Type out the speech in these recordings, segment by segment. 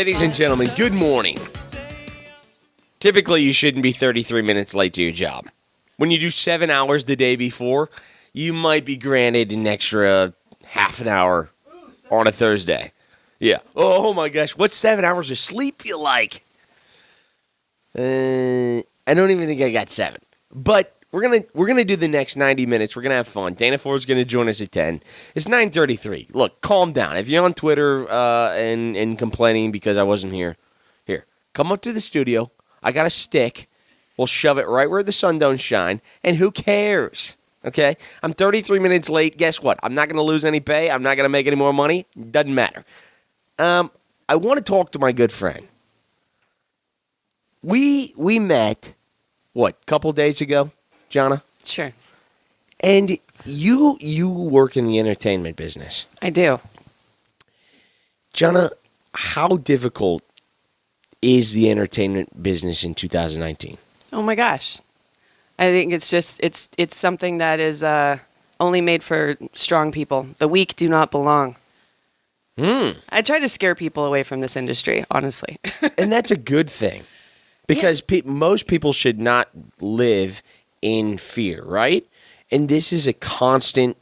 Ladies and gentlemen, good morning. Typically, you shouldn't be 33 minutes late to your job. When you do 7 hours the day before, you might be granted an extra half an hour on a Thursday. Yeah. Oh my gosh, what 7 hours of sleep feel like? I don't even think I got 7. But we're gonna do the next 90 minutes. We're gonna have fun. Dana Ford's gonna join us at 10. It's 9:33. Look, calm down. If you're on Twitter and complaining because I wasn't here, come up to the studio. I got a stick. We'll shove it right where the sun don't shine, and who cares? Okay? I'm 33 minutes late. Guess what? I'm not gonna lose any pay. I'm not gonna make any more money. Doesn't matter. I want to talk to my good friend. We met, what, a couple days ago, Jonna? Sure. And you work in the entertainment business. I do. Jonna, how difficult is the entertainment business in 2019? Oh my gosh. I think it's something that is only made for strong people. The weak do not belong. I try to scare people away from this industry, honestly. And that's a good thing. Because most people should not live in fear, right? And this is a constant,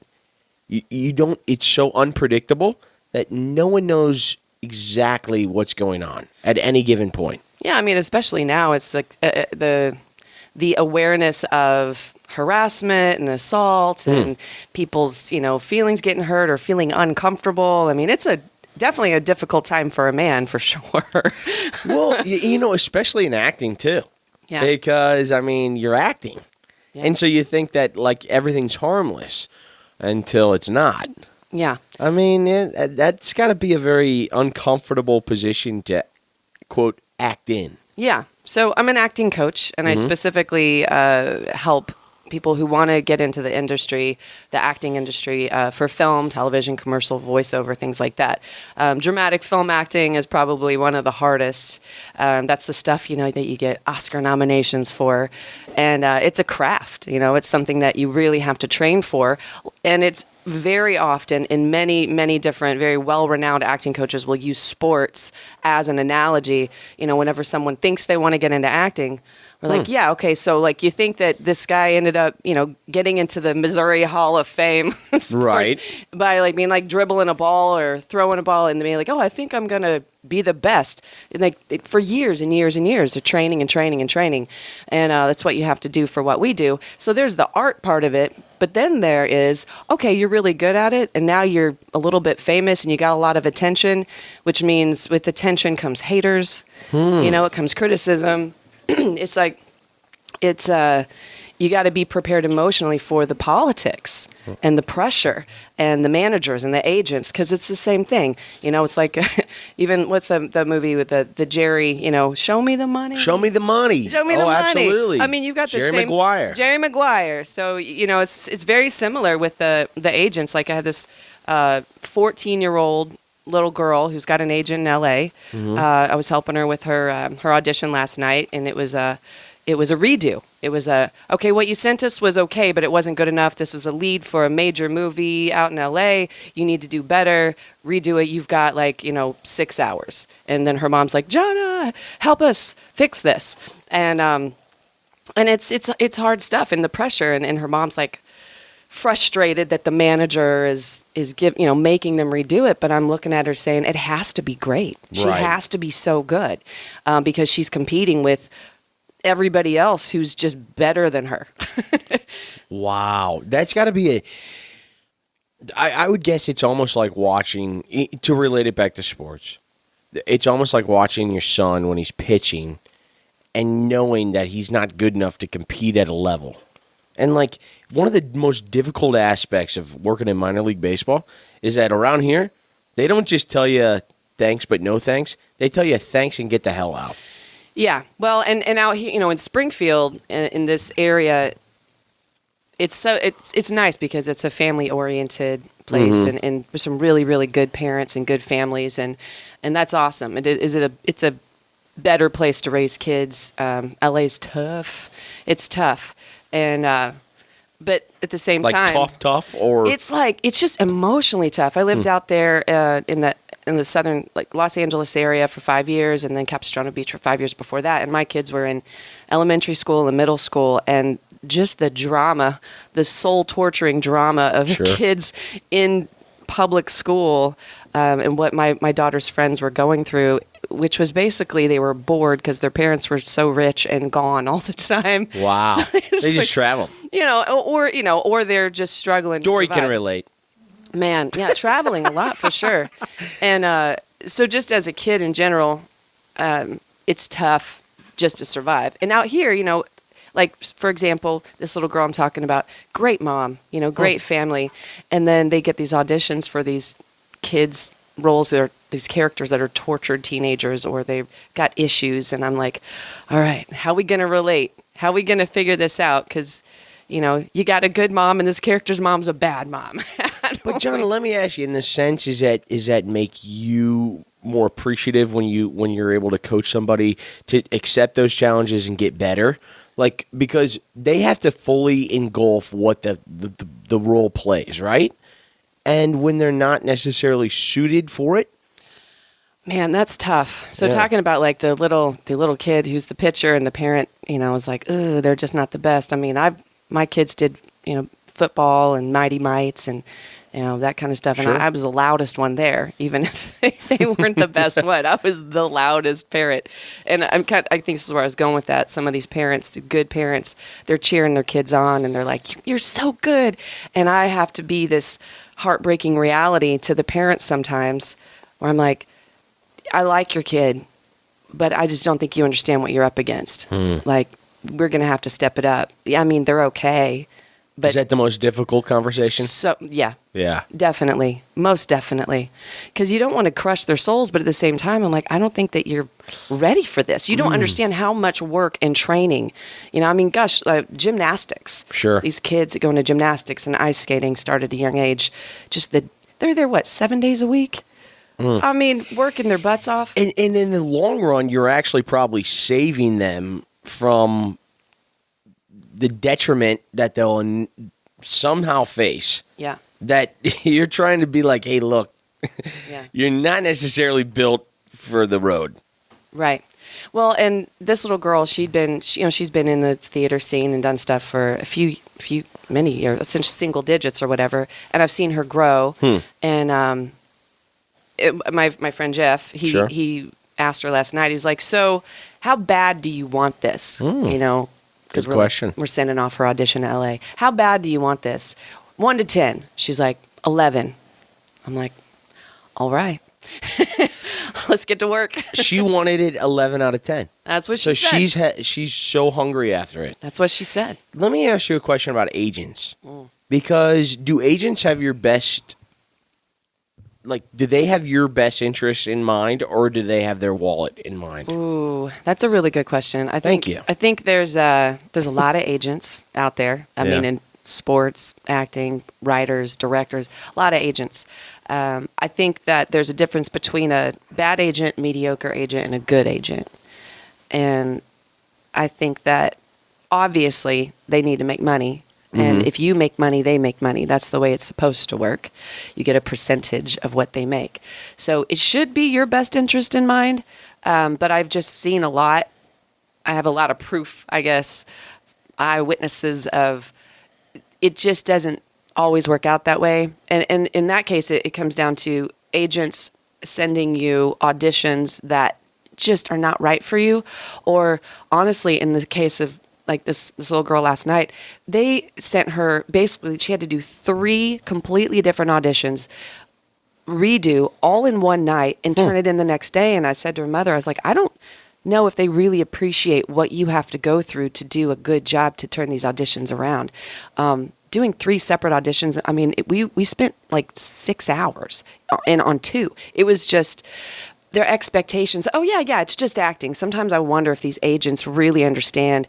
you don't, it's so unpredictable that no one knows exactly what's going on at any given point. Yeah, I mean, especially now, it's the awareness of harassment and assault and people's, feelings getting hurt or feeling uncomfortable. I mean, it's definitely a difficult time for a man, for sure. Well, especially in acting, too. Yeah. Because, you're acting. Yeah. And so you think that, everything's harmless until it's not. Yeah. That's got to be a very uncomfortable position to, quote, act in. Yeah. So I'm an acting coach, and I specifically help people who want to get into the industry, the acting industry, for film, television, commercial, voiceover, things like that. Dramatic film acting is probably one of the hardest. That's the stuff, that you get Oscar nominations for. And it's a craft, it's something that you really have to train for. And it's very often in many, many different, very well-renowned acting coaches will use sports as an analogy. Whenever someone thinks they want to get into acting, we're like, yeah, okay, so you think that this guy ended up, getting into the Missouri Hall of Fame, right? By being dribbling a ball or throwing a ball and being like, oh, I think I'm gonna be the best. And for years and years and years, they're training and training and training, and that's what you have to do for what we do. So there's the art part of it, but then there is, okay, you're really good at it, and now you're a little bit famous and you got a lot of attention, which means with attention comes haters. It comes criticism. It's you got to be prepared emotionally for the politics and the pressure and the managers and the agents, because it's the same thing. It's like even what's the movie with the Jerry, show me the money. Show me the money. Show me the money. Absolutely. You've got the Jerry same Maguire. Jerry Maguire. So, it's very similar with the agents. I had this 14-year-old little girl who's got an agent in L.A. I was helping her with her audition last night, and it was a redo. It was okay, what you sent us was okay, but it wasn't good enough. This is a lead for a major movie out in L.A. You need to do better. Redo it. You've got 6 hours. And then her mom's like, Jonna, help us fix this. And it's hard stuff, and the pressure, and her mom's frustrated that the manager is making them redo it, but I'm looking at her saying it has to be great. She has to be so good because she's competing with everybody else who's just better than her. Wow, that's got to be I would guess it's almost like watching, to relate it back to sports, it's almost like watching your son when he's pitching and knowing that he's not good enough to compete at a level. And one of the most difficult aspects of working in minor league baseball is that around here, they don't just tell you thanks but no thanks. They tell you thanks and get the hell out. Yeah. Well, and out here, in Springfield, in this area, it's nice because it's a family-oriented place, and there's some really, really good parents and good families, and that's awesome. It's a better place to raise kids. LA's tough. It's tough. And but at the same time, tough, or it's just emotionally tough. I lived out there in in the southern, like Los Angeles area for 5 years, and then Capistrano Beach for 5 years before that. And my kids were in elementary school and middle school, and just the drama, the soul torturing drama of kids in public school, and what my daughter's friends were going through, which was basically they were bored because their parents were so rich and gone all the time. Wow. So they just travel. Or they're just struggling. Dory to survive. can relate. Man, yeah, traveling a lot for sure. And so just as a kid in general, it's tough just to survive. And out here, like, for example, this little girl I'm talking about, great mom, great family. And then they get these auditions for these kids' roles that are these characters that are tortured teenagers, or they've got issues. And I'm like, all right, how are we going to relate? How are we going to figure this out? Because, you got a good mom and this character's mom's a bad mom. But Jonna, let me ask you, in the sense, is that make you more appreciative when you're able to coach somebody to accept those challenges and get better? Like, because they have to fully engulf what the role plays, right? And when they're not necessarily suited for it, man, that's tough. So talking about like the little kid who's the pitcher and the parent, is like, oh, they're just not the best. I mean, my kids did, football and Mighty Mites and, that kind of stuff. Sure. And I was the loudest one there, even if they weren't the best one. I was the loudest parent. And I think this is where I was going with that. Some of these parents, the good parents, they're cheering their kids on and they're like, you're so good. And I have to be this heartbreaking reality to the parents sometimes where I'm like, I like your kid, but I just don't think you understand what you're up against. Like, we're going to have to step it up. I mean, they're okay. But is that the most difficult conversation? So, yeah. Yeah. Definitely. Most definitely. Because you don't want to crush their souls, but at the same time, I'm like, I don't think that you're ready for this. You don't understand how much work and training. Gosh, gymnastics. Sure. These kids that go into gymnastics and ice skating start at a young age. They're there, 7 days a week? I mean, working their butts off. And in the long run, you're actually probably saving them from the detriment that they'll somehow face. Yeah. That you're trying to be like, hey, look, Yeah. you're not necessarily built for the road. Right. Well, and this little girl, she's been in the theater scene and done stuff for many years, since single digits or whatever. And I've seen her grow. And my friend Jeff, he asked her last night. He's like, "So, how bad do you want this?" Because Good question. We're sending off her audition to LA. How bad do you want this? 1 to 10. She's like 11. I'm like, all right. Let's get to work. She wanted it 11 out of 10. That's what she said. So she's so hungry after it. That's what she said. Let me ask you a question about agents. Because do agents have your best, do they have your best interests in mind, or do they have their wallet in mind? Ooh, that's a really good question. Thank you. I think there's a lot of agents out there. I mean, in sports, acting, writers, directors, a lot of agents. I think that there's a difference between a bad agent, mediocre agent, and a good agent. And I think that obviously they need to make money. And if you make money, they make money. That's the way it's supposed to work. You get a percentage of what they make. So it should be your best interest in mind. But I've just seen a lot. I have a lot of proof, I guess, eyewitnesses of it just doesn't always work out that way. And in that case, it comes down to agents sending you auditions that just are not right for you. Or honestly, in the case of like this little girl last night, they sent her, basically, she had to do 3 completely different auditions, redo all in one night, and turn it in the next day. And I said to her mother, I was like, I don't know if they really appreciate what you have to go through to do a good job to turn these auditions around. Doing 3 separate auditions, I mean, we spent like 6 hours on 2. It was just their expectations. Oh, yeah, it's just acting. Sometimes I wonder if these agents really understand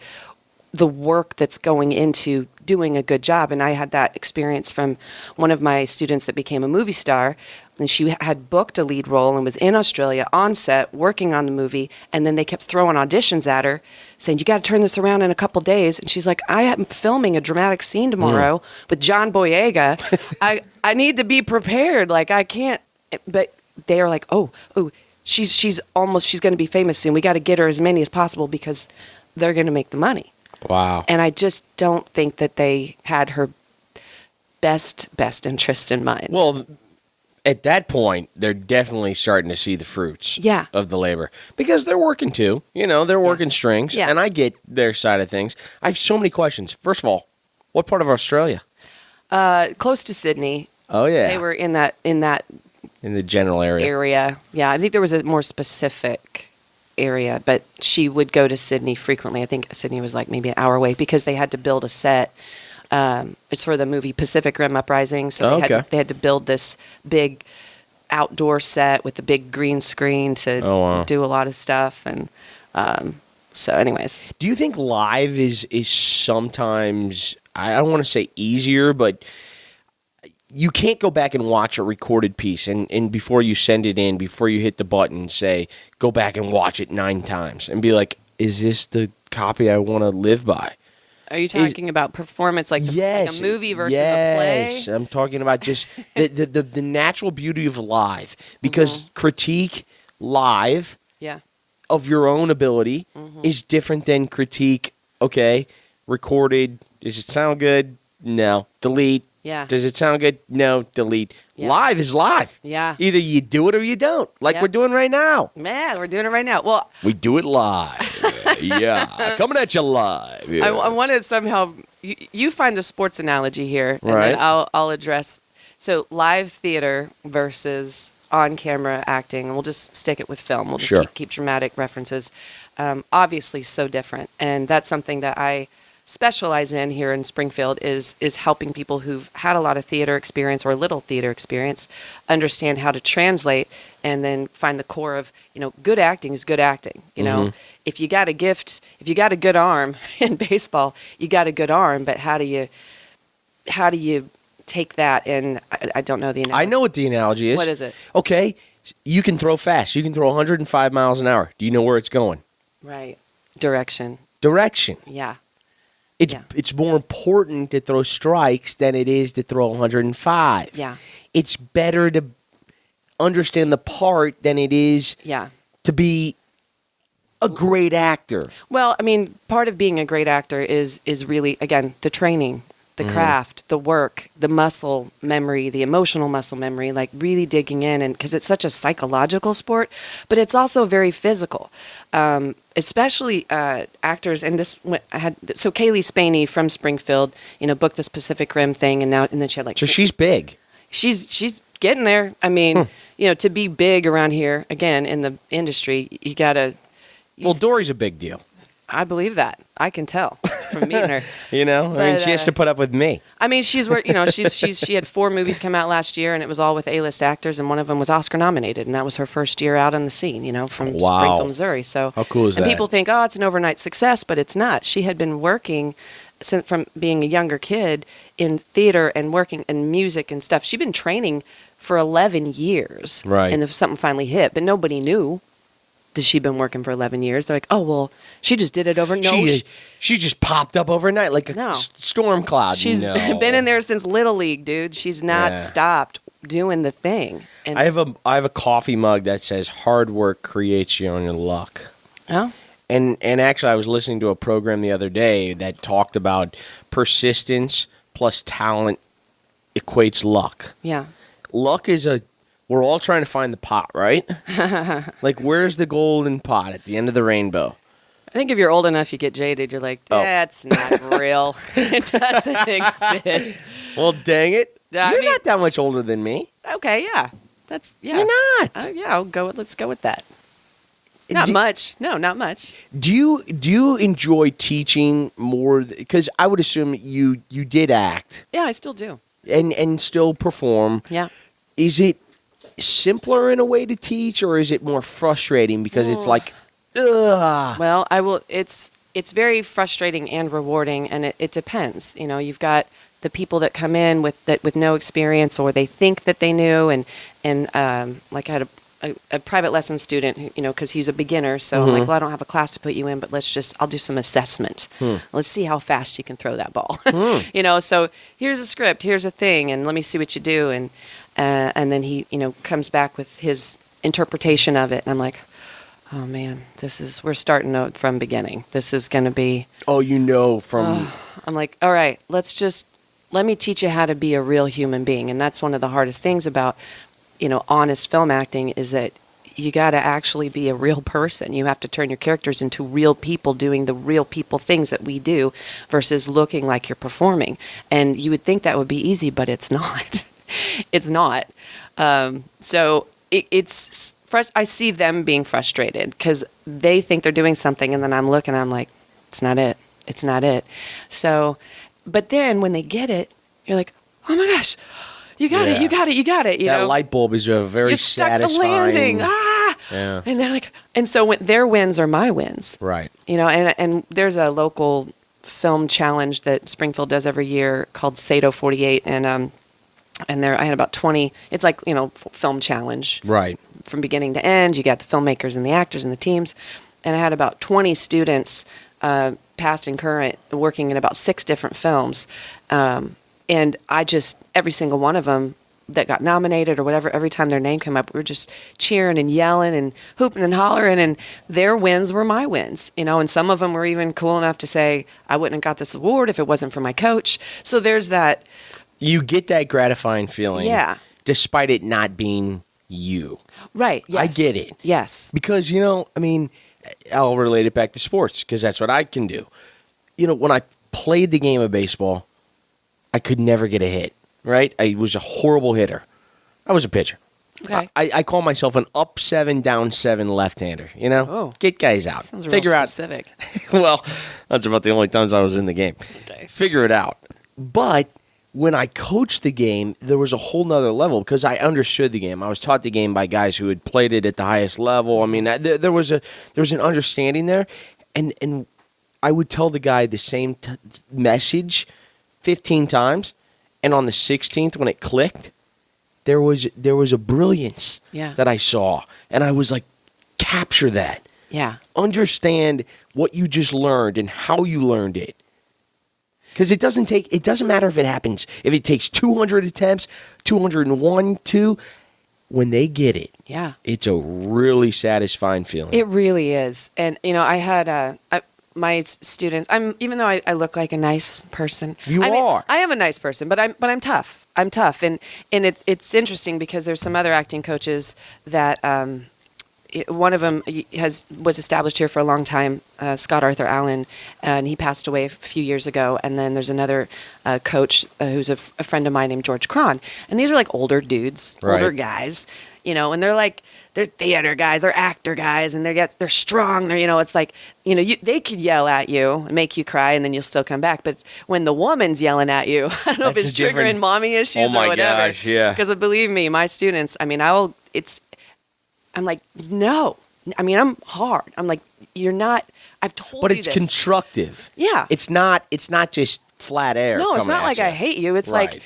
the work that's going into doing a good job. And I had that experience from one of my students that became a movie star. And she had booked a lead role and was in Australia on set working on the movie. And then they kept throwing auditions at her saying, you got to turn this around in a couple days. And she's like, I am filming a dramatic scene tomorrow with John Boyega. I need to be prepared. Like, I can't. But they are like, oh, she's going to be famous soon. We got to get her as many as possible because they're going to make the money. Wow. And I just don't think that they had her best interest in mind. Well, at that point, they're definitely starting to see the fruits of the labor because they're working too. They're working strings, and I get their side of things. I have so many questions. First of all, what part of Australia? Close to Sydney. Oh yeah, they were in the general area. Yeah, I think there was a more specific area, but she would go to Sydney frequently. I think Sydney was like maybe an hour away because they had to build a set. It's for the movie Pacific Rim Uprising, so they had to build this big outdoor set with the big green screen to do a lot of stuff. And so, anyways, do you think live is sometimes, I don't want to say easier, but you can't go back and watch a recorded piece and before you send it in, before you hit the button, say go back and watch it 9 times and be like, is this the copy I want to live by? Are you talking about performance, like a movie versus a play? Yes, I'm talking about just the natural beauty of live. Because critique live of your own ability is different than critique, recorded. Does it sound good? No. Delete. Yeah. Does it sound good? No. Delete. Yeah. Live is live. Yeah. Either you do it or you don't, like we're doing right now. Yeah, we're doing it right now. Well, we do it live. Coming at you live. Yeah. I want to somehow you find a sports analogy here, and right. then I'll address live theater versus on camera acting, and we'll just stick it with film. We'll just keep dramatic references. Obviously, so different, and that's something that I specialize in here in Springfield is helping people who've had a lot of theater experience or little theater experience understand how to translate and then find the core of, good acting is good acting. If you got a gift, if you got a good arm in baseball, you got a good arm, but how do you take that? And I don't know the analogy. I know what the analogy is. What is it? Okay, you can throw fast. You can throw 105 miles an hour. Do you know where it's going? Right. Direction. Yeah. It's more important to throw strikes than it is to throw 105. Yeah. It's better to understand the part than it is to be a great actor. Well, I mean, part of being a great actor is really, again, the training, the craft, the work, the muscle memory, the emotional muscle memory, like really digging in, and because it's such a psychological sport, but it's also very physical. Especially actors, and so Kaylee Spaney from Springfield, booked the Pacific Rim thing, and then she had so she's big. She's getting there. I mean, to be big around here again in the industry, you gotta. Well, Dory's a big deal. I believe that. I can tell from meeting her. She has to put up with me. I mean, she had 4 movies come out last year, and it was all with A-list actors, and one of them was Oscar nominated, and that was her first year out on the scene, from Springfield, Missouri. So how cool is that? And people think, it's an overnight success, but it's not. She had been working from being a younger kid in theater and working in music and stuff. She'd been training for 11 years, right? And something finally hit, but nobody knew that she'd been working for 11 years. They're like, oh, well, she just did it overnight. She just popped up overnight like a storm cloud. She's been in there since Little League, dude. She's not stopped doing the thing. And I have a coffee mug that says hard work creates your own luck. Oh. And actually I was listening to a program the other day that talked about persistence plus talent equates luck. Yeah. Luck is we're all trying to find the pot, right? Like, where's the golden pot at the end of the rainbow? I think if you're old enough, you get jaded. You're like, that's not real. It doesn't exist. Well, dang it. You're not that much older than me. Okay, yeah. You're not. Let's go with that. Not much. No, not much. Do you enjoy teaching more? Because I would assume you did act. Yeah, I still do. And still perform. Yeah. Is it simpler in a way to teach, or is it more frustrating because it's like, ugh? Well, it's very frustrating and rewarding, and it depends. You've got the people that come in with no experience, or they think that they knew, and like I had a private lesson student, because he's a beginner, so I'm like, well, I don't have a class to put you in, but I'll do some assessment. Let's see how fast you can throw that ball. So here's a script, here's a thing, and let me see what you do, and and then he, comes back with his interpretation of it, and I'm like, oh man, we're starting out from beginning. This is going to be. Oh, from. I'm like, all right, let me teach you how to be a real human being, and that's one of the hardest things about, honest film acting is that you got to actually be a real person. You have to turn your characters into real people doing the real people things that we do versus looking like you're performing. And you would think that would be easy, but it's not. It's not. So it's I see them being frustrated because they think they're doing something, and then I'm looking, I'm like, it's not it. It's not it. So, but then when they get it, you're like, oh my gosh, you got it, you got it, you got it. That light bulb is a very satisfying. Stuck the landing. Yeah. And they're like, and so when their wins are my wins. Right. And there's a local film challenge that Springfield does every year called Sato 48, and there I had about 20. It's like film challenge. Right. From beginning to end, you got the filmmakers and the actors and the teams, and I had about 20 students, past and current, working in about 6 different films, and I just every single one of them that got nominated or whatever, every time their name came up, we were just cheering and yelling and hooping and hollering, and their wins were my wins, and some of them were even cool enough to say, I wouldn't have got this award if it wasn't for my coach. So there's that. You get that gratifying feeling. Yeah. Despite it not being you. Right. Yes. I get it. Yes. Because, I'll relate it back to sports because that's what I can do. When I played the game of baseball, I could never get a hit. Right? I was a horrible hitter. I was a pitcher. Okay. I call myself an up 7, down 7 left-hander. Oh. Get guys out. Sounds Figure real out. specific. Well, that's about the only times I was in the game. Okay. Figure it out. But when I coached the game, there was a whole nother level because I understood the game. I was taught the game by guys who had played it at the highest level. I mean, there was an understanding there, and I would tell the guy the same message 15 times. And on the 16th, when it clicked, there was a brilliance that I saw. And I was like, capture that. Yeah. Understand what you just learned and how you learned it. Because it doesn't matter if it takes 200 attempts, 201, 2. When they get it, it's a really satisfying feeling. It really is. And, I had my students, even though I look like a nice person. You are. I am a nice person, but I'm tough. I'm tough. And it's interesting because there's some other acting coaches that one of them was established here for a long time, Scott Arthur Allen, and he passed away a few years ago. And then there's another coach who's a friend of mine named George Cron. And these are like older dudes, older guys, and they're theater guys, they're actor guys, and they're strong. It's like, they could yell at you and make you cry, and then you'll still come back. But when the woman's yelling at you, I don't know if it's triggering mommy issues or whatever. Oh my gosh, yeah. Because believe me, my students, I'm like, no. I'm hard. I'm like, you're not. I've told you this. But it's constructive. Yeah. It's not just flat air. No, it's not like I hate you. It's like,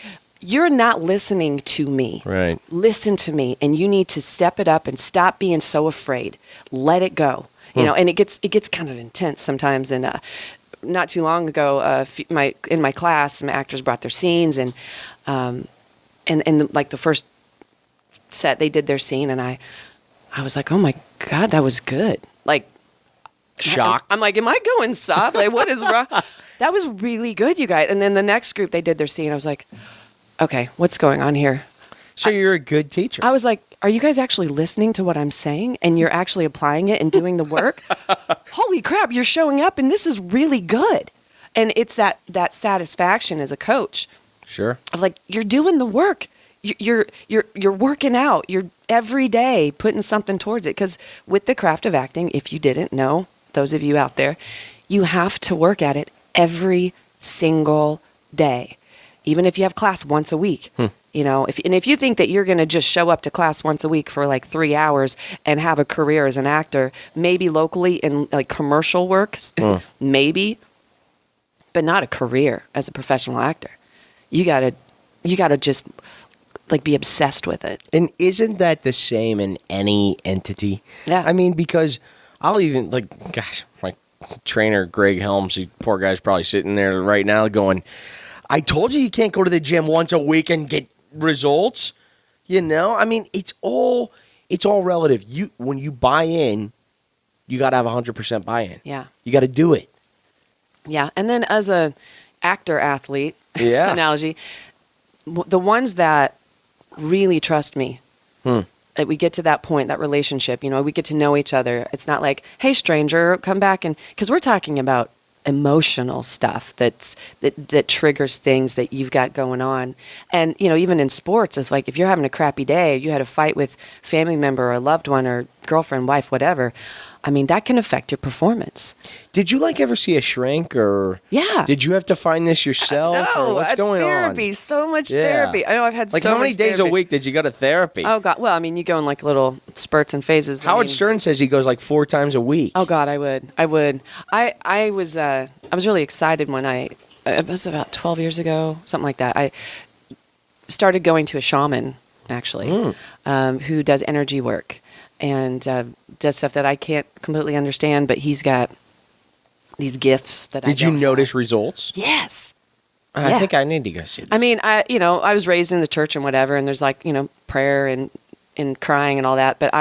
you're not listening to me. Right. Listen to me, and you need to step it up and stop being so afraid. Let it go. And it gets kind of intense sometimes. And not too long ago, in my class, some actors brought their scenes, and like the first set, they did their scene, and I was like, oh my God, that was good. Like, shocked. I'm like, am I going soft? Like, what is wrong? That was really good, you guys. And then the next group, they did their scene. I was like, okay, what's going on here? So you're a good teacher. I was like, are you guys actually listening to what I'm saying? And you're actually applying it and doing the work? Holy crap, you're showing up, and this is really good. And it's that satisfaction as a coach. Sure. Of like, you're doing the work. You're working out. You're every day putting something towards it. Because with the craft of acting, if you didn't know, those of you out there, you have to work at it every single day. Even if you have class once a week, if you think that you're going to just show up to class once a week for like 3 hours and have a career as an actor, maybe locally in like commercial work, maybe, but not a career as a professional actor. You gotta just like be obsessed with it. And isn't that the same in any entity? Yeah. Because I'll even my trainer Greg Helms, poor guy's probably sitting there right now going, I told you can't go to the gym once a week and get results. You know, I mean, it's all relative. When you buy in, you got to have 100% buy-in. Yeah. You got to do it. Yeah. And then as a actor-athlete analogy, the ones that really trust me, that we get to that point, that relationship, you know, we get to know each other. It's not like, hey, stranger, come back. And because we're talking about emotional stuff that triggers things that you've got going on. And, you know, even in sports, it's like if you're having a crappy day, you had a fight with a family member or a loved one or girlfriend, wife, whatever. I mean, that can affect your performance. Did you ever see a shrink or? Yeah. Did you have to find this yourself or what's going therapy, on? So much therapy. I know I've had so much how many days therapy. a week did you go to therapy? Oh God. Well, I mean, you go in like little spurts and phases. Howard Stern says he goes like 4 times a week. Oh God, I would. I was really excited when it was about 12 years ago, something like that. I started going to a shaman actually, who does energy work. And does stuff that I can't completely understand, but he's got these gifts that Did you notice results? Yes. I think I need to go see this. I mean, I was raised in the church and whatever, and there's like, you know, prayer and crying and all that. But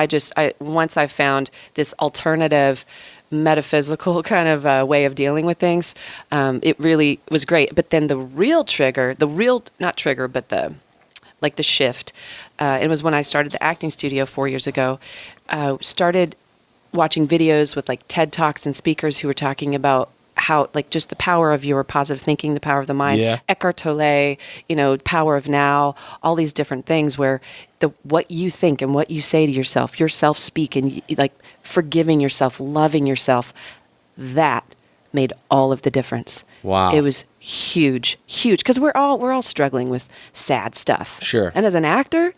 once I found this alternative metaphysical kind of way of dealing with things, it really was great. But then the shift, it was when I started the acting studio 4 years ago. Started watching videos with like TED Talks and speakers who were talking about how, like, just the power of your positive thinking, the power of the mind. Yeah. Eckhart Tolle, you know, power of now, all these different things where what you think and what you say to yourself, your self-speak, and like forgiving yourself, loving yourself, that made all of the difference. Wow. It was huge, because we're all struggling with sad stuff. Sure. And as an actor,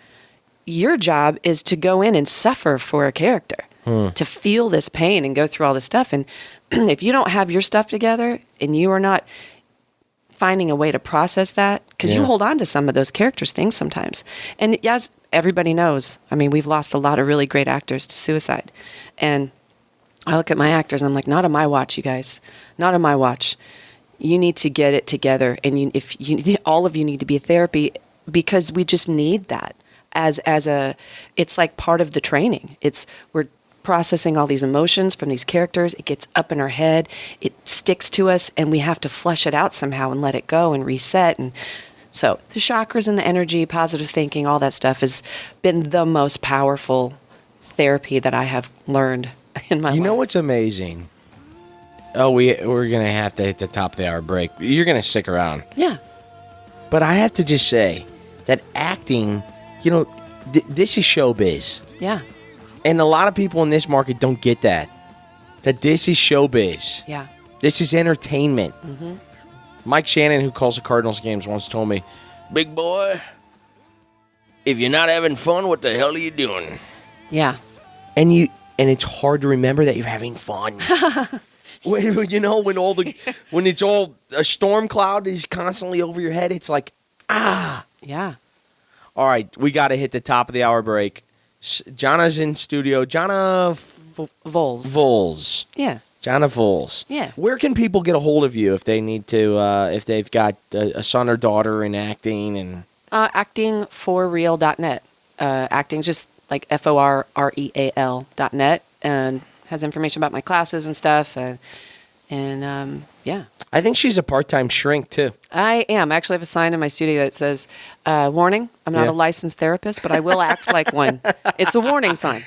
your job is to go in and suffer for a character, to feel this pain and go through all this stuff. And if you don't have your stuff together and you are not finding a way to process that, because you hold on to some of those characters' things sometimes. And yes, everybody knows. I mean, we've lost a lot of really great actors to suicide. And I look at my actors and I'm like, not on my watch, you guys. Not on my watch. You need to get it together. And all of you need to be in therapy, because we just need that. It's like part of the training. We're processing all these emotions from these characters. It gets up in our head. It sticks to us, and we have to flush it out somehow and let it go and reset. And so the chakras and the energy, positive thinking, all that stuff has been the most powerful therapy that I have learned in my life. You know what's amazing? Oh, we're going to have to hit the top of the hour break. You're going to stick around. Yeah. But I have to just say that acting, you know, this is showbiz. Yeah. And a lot of people in this market don't get that this is showbiz. Yeah. This is entertainment. Mm-hmm. Mike Shannon, who calls the Cardinals games, once told me, "Big boy, if you're not having fun, what the hell are you doing?" Yeah. And it's hard to remember that you're having fun. You know, when it's all a storm cloud is constantly over your head, it's like, Yeah. All right, we got to hit the top of the hour break. Jonna's in studio. Jonna Volz. Yeah. Jonna Volz. Yeah. Where can people get a hold of you if they need to, if they've got a son or daughter in acting? And actingforreal.net. Acting just like FORREAL.net, and has information about my classes and stuff. And yeah. I think she's a part-time shrink, too. I am. I actually have a sign in my studio that says, warning, I'm not a licensed therapist, but I will act like one. It's a warning sign.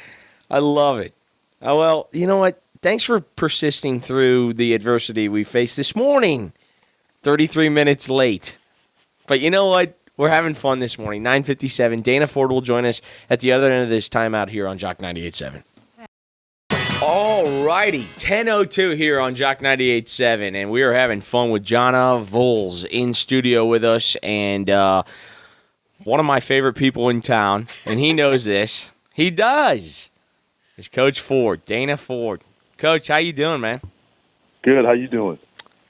I love it. Oh, well, you know what? Thanks for persisting through the adversity we faced this morning. 33 minutes late. But you know what? We're having fun this morning. 9:57. Dana Ford will join us at the other end of this timeout here on Jock 98.7. All righty, 10:02 here on Jock 98.7, and we are having fun with Jonna Volz in studio with us, and one of my favorite people in town, and he knows this. He does. It's Coach Ford, Dana Ford. Coach, how you doing, man? Good. How you doing?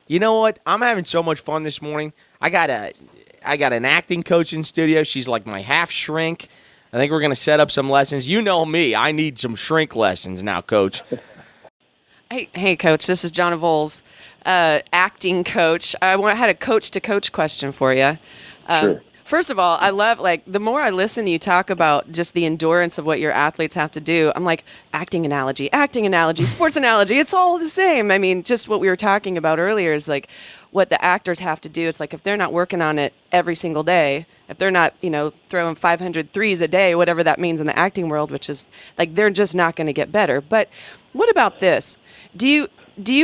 You know what? I'm having so much fun this morning. I got an acting coach in studio. She's like my half shrink. I think we're going to set up some lessons. You know me. I need some shrink lessons now, Coach. Hey, Coach. This is Jonna Volz, acting coach. I had a coach-to-coach question for you. Sure. First of all, I love, like, the more I listen to you talk about just the endurance of what your athletes have to do, I'm like, acting analogy, sports analogy, it's all the same. I mean, just what we were talking about earlier is like what the actors have to do. It's like if they're not working on it every single day, if they're not, throwing 500 threes a day, whatever that means in the acting world, which is like they're just not going to get better. But what about this? Do you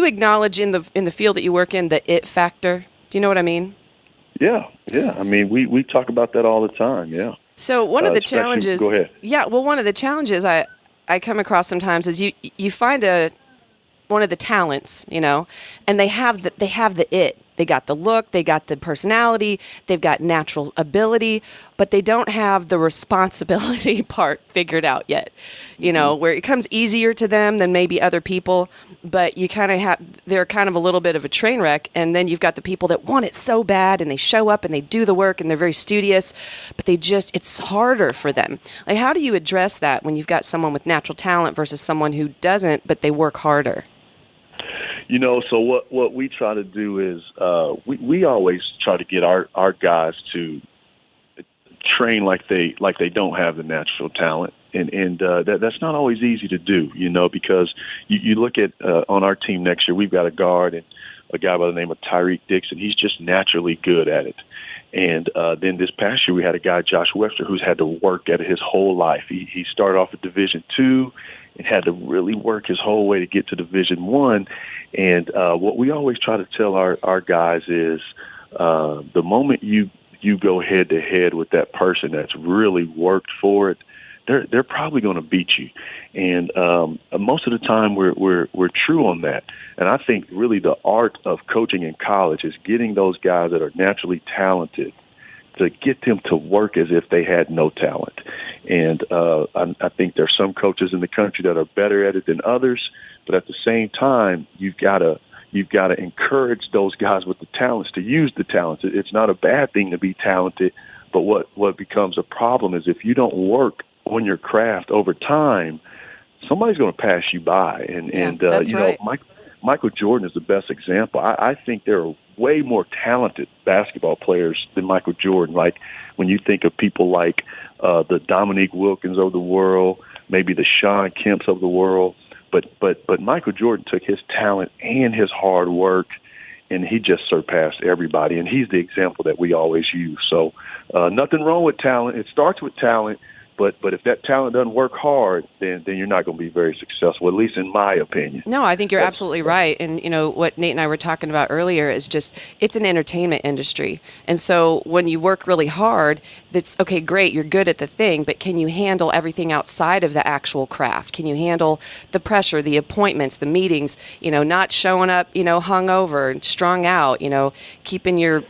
acknowledge in the field that you work in the it factor? Do you know what I mean? Yeah. I mean, we talk about that all the time. Yeah. So one of the challenges. Go ahead. Yeah. Well, one of the challenges I come across sometimes is you find one of the talents, and they have the it. They got the look, they got the personality, they've got natural ability, but they don't have the responsibility part figured out yet. Where it comes easier to them than maybe other people, but they're kind of a little bit of a train wreck. And then you've got the people that want it so bad and they show up and they do the work and they're very studious, but it's harder for them. Like, how do you address that when you've got someone with natural talent versus someone who doesn't, but they work harder? So what we try to do is we always try to get our guys to train like they don't have the natural talent, and that's not always easy to do, because you look at on our team next year, we've got a guard and a guy by the name of Tyreek Dixon. He's just naturally good at it. And then this past year, we had a guy, Josh Webster, who's had to work at it his whole life. He started off at Division II and had to really work his whole way to get to Division I. And what we always try to tell our guys is the moment you go head-to-head with that person that's really worked for it, they're probably going to beat you. And most of the time we're true on that. And I think really the art of coaching in college is getting those guys that are naturally talented to get them to work as if they had no talent. And I think there's some coaches in the country that are better at it than others, but at the same time, you've got to encourage those guys with the talents to use the talents. It's not a bad thing to be talented, but what becomes a problem is if you don't work on your craft over time, somebody's going to pass you by. And that's right. Michael Jordan is the best example. I think there are way more talented basketball players than Michael Jordan. Like when you think of people like the Dominique Wilkins of the world, maybe the Sean Kemps of the world, but Michael Jordan took his talent and his hard work, and he just surpassed everybody. And he's the example that we always use. So nothing wrong with talent. It starts with talent. But if that talent doesn't work hard, then you're not going to be very successful, at least in my opinion. No, I think you're absolutely right. And, what Nate and I were talking about earlier is just it's an entertainment industry. And so when you work really hard, that's, okay, great, you're good at the thing, but can you handle everything outside of the actual craft? Can you handle the pressure, the appointments, the meetings, not showing up, hungover, strung out, keeping your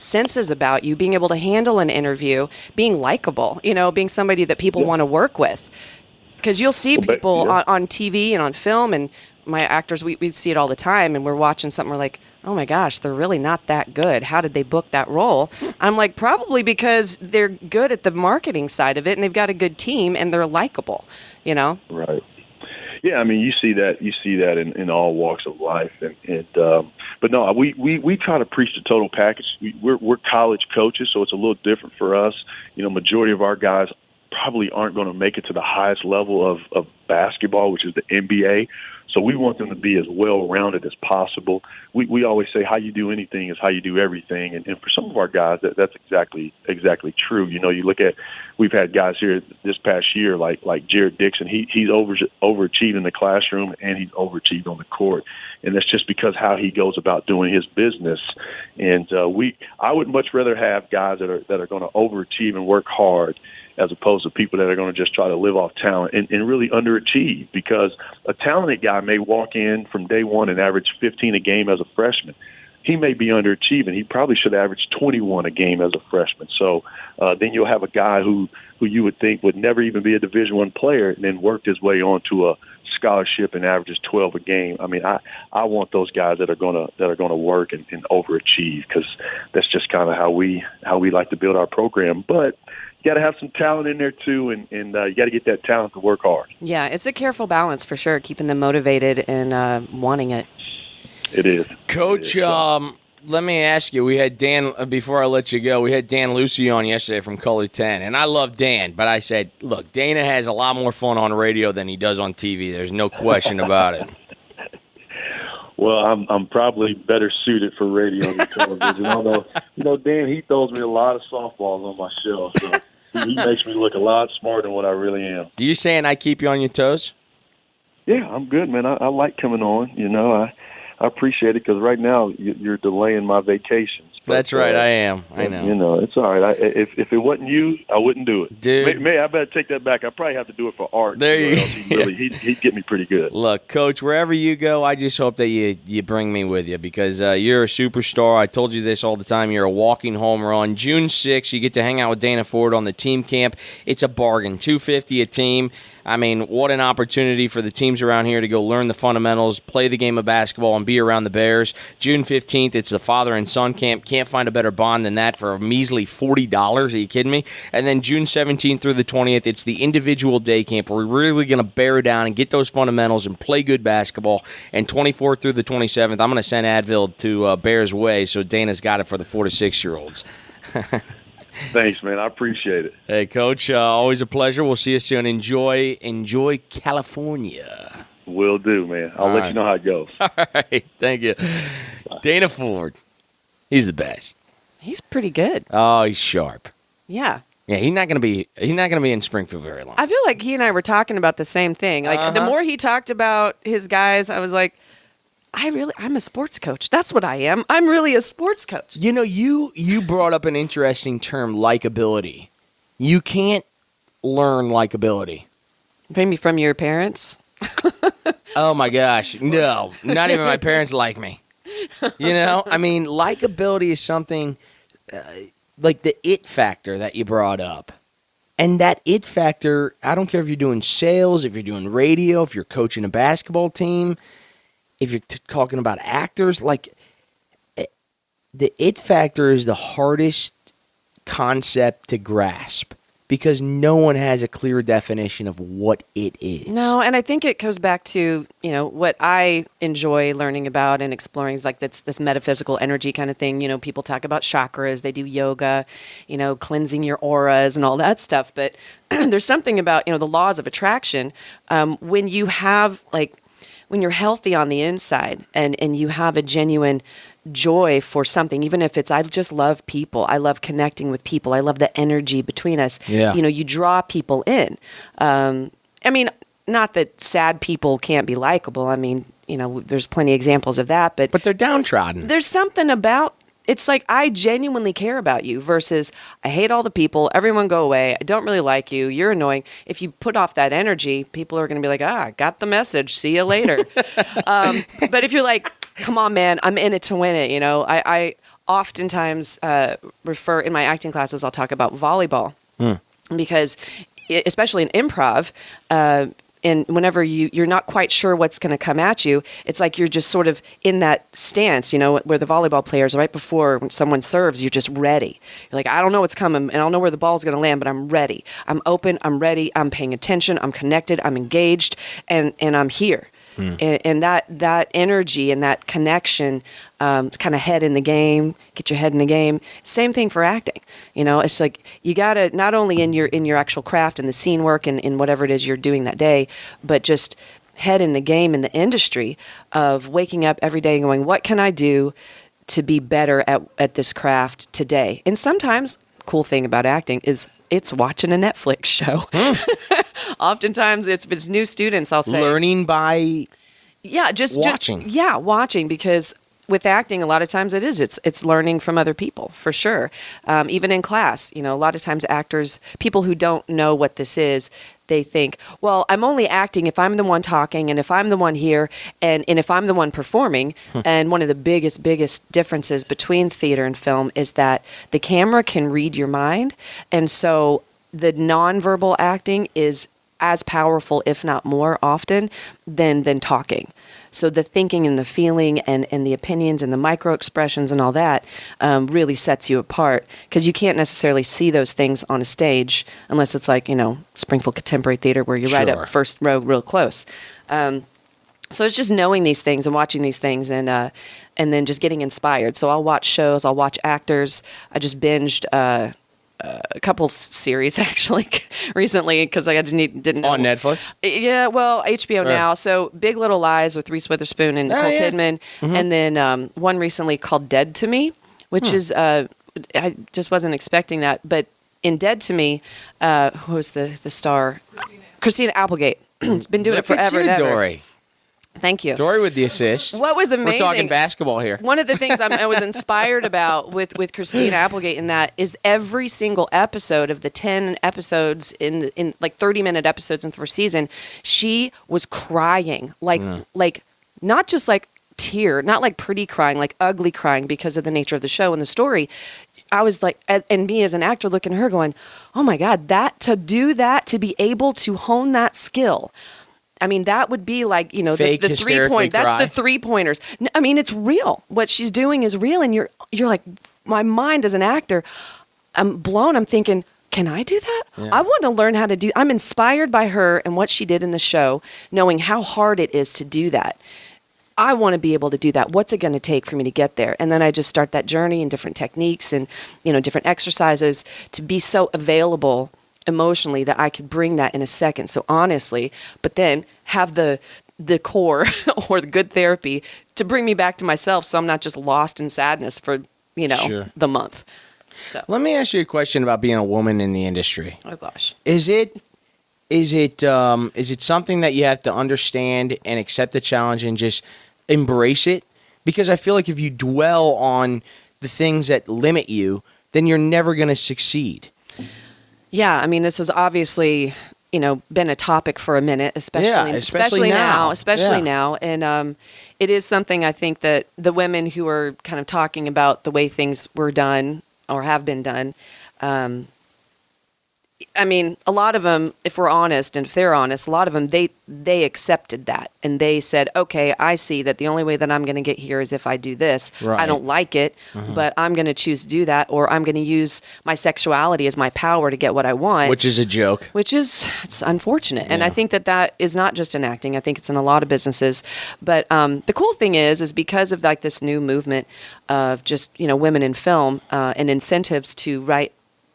senses about you, being able to handle an interview, being likable, being somebody that people want to work with. Because you'll see people on TV and on film, and my actors, we see it all the time, and we're watching something, we're like, oh my gosh, they're really not that good. How did they book that role? I'm like, probably because they're good at the marketing side of it, and they've got a good team, and they're likable, Right. Yeah, I mean, you see that in all walks of life, but no, we try to preach the total package. We're college coaches, so it's a little different for us. Majority of our guys probably aren't going to make it to the highest level of basketball, which is the NBA. So we want them to be as well-rounded as possible. We always say how you do anything is how you do everything. And for some of our guys, that's exactly true. You look at, we've had guys here this past year like Jared Dixon. He's overachieved in the classroom and he's overachieved on the court. And that's just because how he goes about doing his business. And I would much rather have guys that are going to overachieve and work hard as opposed to people that are going to just try to live off talent and really underachieve, because a talented guy may walk in from day one and average 15 a game as a freshman. He may be underachieving. He probably should average 21 a game as a freshman. So then you'll have a guy who you would think would never even be a Division I player and then worked his way onto a scholarship and averages 12 a game. I mean, I want those guys that are going to work and overachieve, because that's just kind of how we like to build our program. But you got to have some talent in there too, and you got to get that talent to work hard. Yeah, it's a careful balance for sure, keeping them motivated and wanting it. It is. Coach, let me ask you. We had Dan before I let you go. We had Dan Lucy on yesterday from Color 10, and I love Dan, but I said, look, Dana has a lot more fun on radio than he does on TV. There's no question about it. Well, I'm probably better suited for radio than television. Although, Dan, he throws me a lot of softballs on my show, so he makes me look a lot smarter than what I really am. Are you saying I keep you on your toes? Yeah, I'm good, man. I like coming on. I appreciate it because right now you're delaying my vacations. But, that's right, I am. I know. It's all right. If it wasn't you, I wouldn't do it. Dude. May I better take that back. I probably have to do it for art. There you go. He'd get me pretty good. Look, Coach, wherever you go, I just hope that you bring me with you because you're a superstar. I told you this all the time. You're a walking home run. June 6th, you get to hang out with Dana Ford on the team camp. It's a bargain, $250 a team. I mean, what an opportunity for the teams around here to go learn the fundamentals, play the game of basketball, and be around the Bears. June 15th, it's the father and son camp. Can't find a better bond than that for a measly $40. Are you kidding me? And then June 17th through the 20th, it's the individual day camp where we're really going to bear down and get those fundamentals and play good basketball. And 24th through the 27th, I'm going to send Advil to Bears Way, so Dana's got it for the 4 to 6-year-olds. Thanks, man. I appreciate it. Hey, Coach, always a pleasure. We'll see you soon. Enjoy California. Will do, man. I'll let you know how it goes. All right. Thank you. Bye. Dana Ford. He's the best. He's pretty good. Oh, he's sharp. Yeah. Yeah, he's not gonna be in Springfield very long. I feel like he and I were talking about the same thing. Like the more he talked about his guys, I was like, I'm a sports coach. That's what I am. I'm really a sports coach. You brought up an interesting term, likability. You can't learn likability. Maybe from your parents? Oh, my gosh. No, not even my parents like me. I mean, likability is something like the it factor that you brought up. And that it factor, I don't care if you're doing sales, if you're doing radio, if you're coaching a basketball team, if you're talking about actors, like the it factor is the hardest concept to grasp because no one has a clear definition of what it is. No, and I think it goes back to, what I enjoy learning about and exploring is like this metaphysical energy kind of thing. People talk about chakras, they do yoga, cleansing your auras and all that stuff. But there's something about, the laws of attraction. When you have when you're healthy on the inside and you have a genuine joy for something, even if it's, I just love people. I love connecting with people. I love the energy between us. Yeah. You draw people in. I mean, not that sad people can't be likable. I mean, there's plenty of examples of that, but they're downtrodden. There's something about, it's like I genuinely care about you versus I hate all the people. Everyone go away. I don't really like you. You're annoying. If you put off that energy, people are going to be like, I got the message. See you later. But if you're like, come on, man, I'm in it to win it. I oftentimes refer in my acting classes, I'll talk about volleyball because especially in improv, and whenever you're not quite sure what's going to come at you, it's like you're just sort of in that stance, where the volleyball players, right before someone serves, you're just ready. You're like, I don't know what's coming, and I don't know where the ball's going to land, but I'm ready. I'm open. I'm ready. I'm paying attention. I'm connected. I'm engaged, and I'm here. And that energy and that connection, kind of head in the game, get your head in the game. Same thing for acting. It's like you gotta not only in your actual craft and the scene work and in whatever it is you're doing that day, but just head in the game in the industry of waking up every day and going, what can I do to be better at this craft today? And sometimes, cool thing about acting is it's watching a Netflix show. Oftentimes it's new students, I'll say. Learning by watching. Watching, because with acting, a lot of times it's learning from other people, for sure. Even in class, a lot of times actors, people who don't know what this is, they think, well, I'm only acting if I'm the one talking and if I'm the one here and if I'm the one performing. And one of the biggest differences between theater and film is that the camera can read your mind. And so the nonverbal acting is as powerful, if not more often, than talking. So the thinking and the feeling and the opinions and the micro expressions and all that really sets you apart, because you can't necessarily see those things on a stage unless it's like, Springfield Contemporary Theater where you're right up first row real close. So it's just knowing these things and watching these things and and then just getting inspired. So I'll watch shows, I'll watch actors. I just binged a couple series actually recently because I didn't know. On Netflix? Yeah, well, HBO now. So Big Little Lies with Reese Witherspoon and Nicole Kidman, and then one recently called Dead to Me, which is I just wasn't expecting that. But in Dead to Me, who was the star? Christina Applegate. Been doing it forever and ever. Dory. Thank you. Dory with the assist. What was amazing? We're talking basketball here. One of the things I was inspired about with Christina Applegate in that is every single episode of the 10 episodes in like 30-minute episodes in the first season, she was crying like not just like tear, not like pretty crying, like ugly crying because of the nature of the show and the story. I was like, and me as an actor looking at her going, oh my God, to be able to hone that skill. I mean, that would be like, the 3-point. That's the 3-pointers. I mean, it's real. What she's doing is real. And you're like, my mind as an actor, I'm blown. I'm thinking, can I do that? Yeah. I want to learn how to do. I'm inspired by her and what she did in the show, knowing how hard it is to do that. I want to be able to do that. What's it going to take for me to get there? And then I just start that journey and different techniques and, different exercises to be so available emotionally that I could bring that in a second. So honestly, but then have the core or the good therapy to bring me back to myself so I'm not just lost in sadness for, the month. So let me ask you a question about being a woman in the industry. Oh gosh. Is it something that you have to understand and accept the challenge and just embrace it? Because I feel like if you dwell on the things that limit you, then you're never going to succeed. Yeah, I mean, this has obviously, been a topic for a minute, especially now. And it is something I think that the women who are kind of talking about the way things were done or have been done, I mean, a lot of them, if we're honest, and if they're honest, a lot of them, they accepted that. And they said, okay, I see that the only way that I'm going to get here is if I do this. Right. I don't like it, but I'm going to choose to do that, or I'm going to use my sexuality as my power to get what I want. Which is a joke. It's unfortunate. Yeah. And I think that is not just in acting. I think it's in a lot of businesses. But the cool thing is because of like this new movement of just, women in film and incentives to write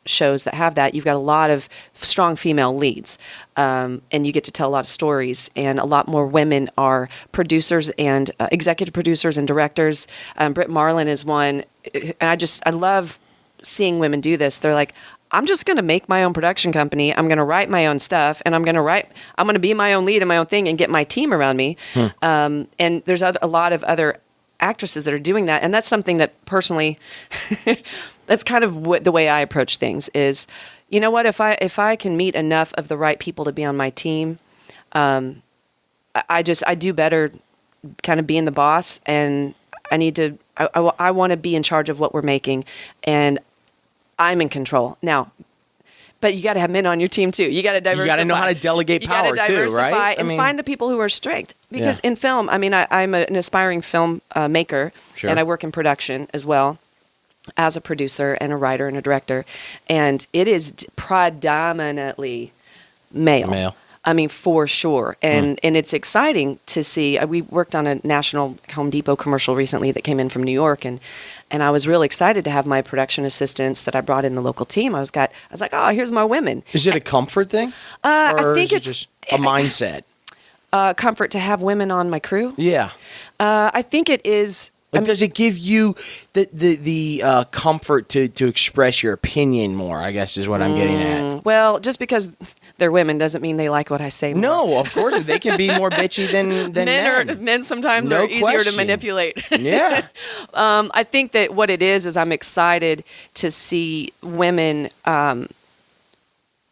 shows that have that, you've got a lot of strong female leads, and you get to tell a lot of stories, and a lot more women are producers and executive producers and directors. Britt Marlin is one, and I love seeing women do this. They're like, I'm just going to make my own production company. I'm going to write my own stuff, and I'm going to be my own lead in my own thing and get my team around me. And there's a lot of other actresses that are doing that, and that's something that personally that's kind of the way I approach things is, you know what, if I can meet enough of the right people to be on my team, I do better kind of being the boss, and I want to be in charge of what we're making, and I'm in control. Now, but you got to have men on your team too. You got to diversify. You got to know how to delegate power too, right? And find the people who are strength. Because in film, I mean, I'm an aspiring film maker, and I work in production as well as a producer and a writer and a director. And it is predominantly male. I mean, for sure. And it's exciting to see. We worked on a national Home Depot commercial recently that came in from New York, and I was really excited to have my production assistants that I brought in the local team. I was like, oh, here's my women. Is it a comfort thing? I think it's just a mindset. Comfort to have women on my crew. Yeah. I think it is. Does it give you the comfort to express your opinion more, I guess is what I'm getting at. Well, just because they're women doesn't mean they like what I say more. No, of course. They can be more bitchy than men. Men sometimes are easier to manipulate. Yeah. I think that what it is I'm excited to see women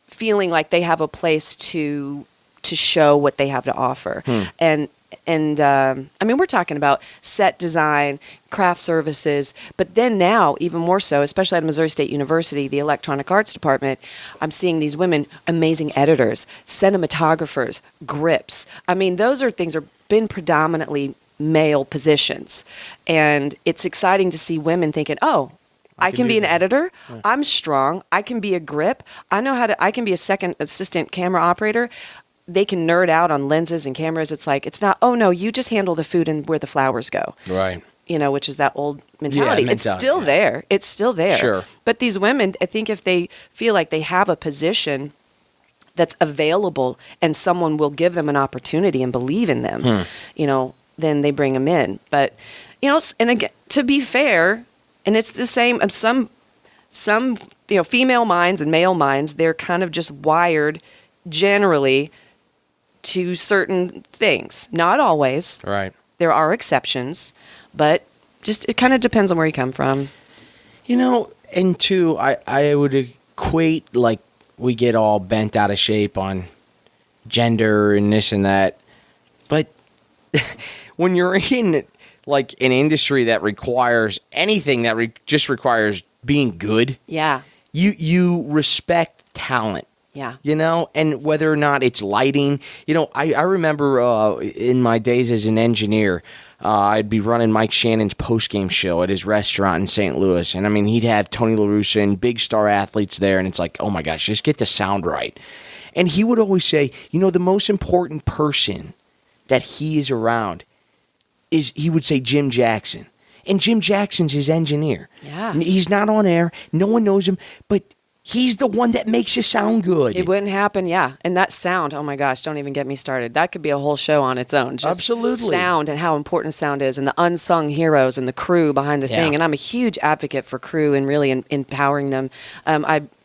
feeling like they have a place to show what they have to offer. And I mean, we're talking about set design, craft services, but then now, even more so, especially at Missouri State University, the Electronic Arts Department, I'm seeing these women, amazing editors, cinematographers, grips. I mean, those are things that have been predominantly male positions. And it's exciting to see women thinking, oh, I can be an editor. Yeah. I'm strong. I can be a grip. I can be a second assistant camera operator. They can nerd out on lenses and cameras. It's like, it's not, oh no, you just handle the food and where the flowers go. Right. which is that old mentality. It's still there. It's still there. Sure. But these women, I think if they feel like they have a position that's available and someone will give them an opportunity and believe in them, then they bring them in. But, and again, to be fair, and it's the same, some female minds and male minds, they're kind of just wired generally to certain things. Not always. Right. There are exceptions, but just it kind of depends on where you come from. And two, I would equate, like, we get all bent out of shape on gender and this and that. But when you're in, like, an industry that requires anything that just requires being good, Yeah. you respect talent. Yeah. And whether or not it's lighting, I remember in my days as an engineer, I'd be running Mike Shannon's post-game show at his restaurant in St. Louis. And, I mean, he'd have Tony La Russa and big star athletes there. And it's like, oh, my gosh, just get the sound right. And he would always say, the most important person that he is around is, he would say, Jim Jackson. And Jim Jackson's his engineer. Yeah. He's not on air. No one knows him. But he's the one that makes you sound good. It wouldn't happen, yeah. And that sound, oh my gosh, don't even get me started. That could be a whole show on its own. Just Absolutely. Sound and how important sound is and the unsung heroes and the crew behind the thing. And I'm a huge advocate for crew and really empowering them.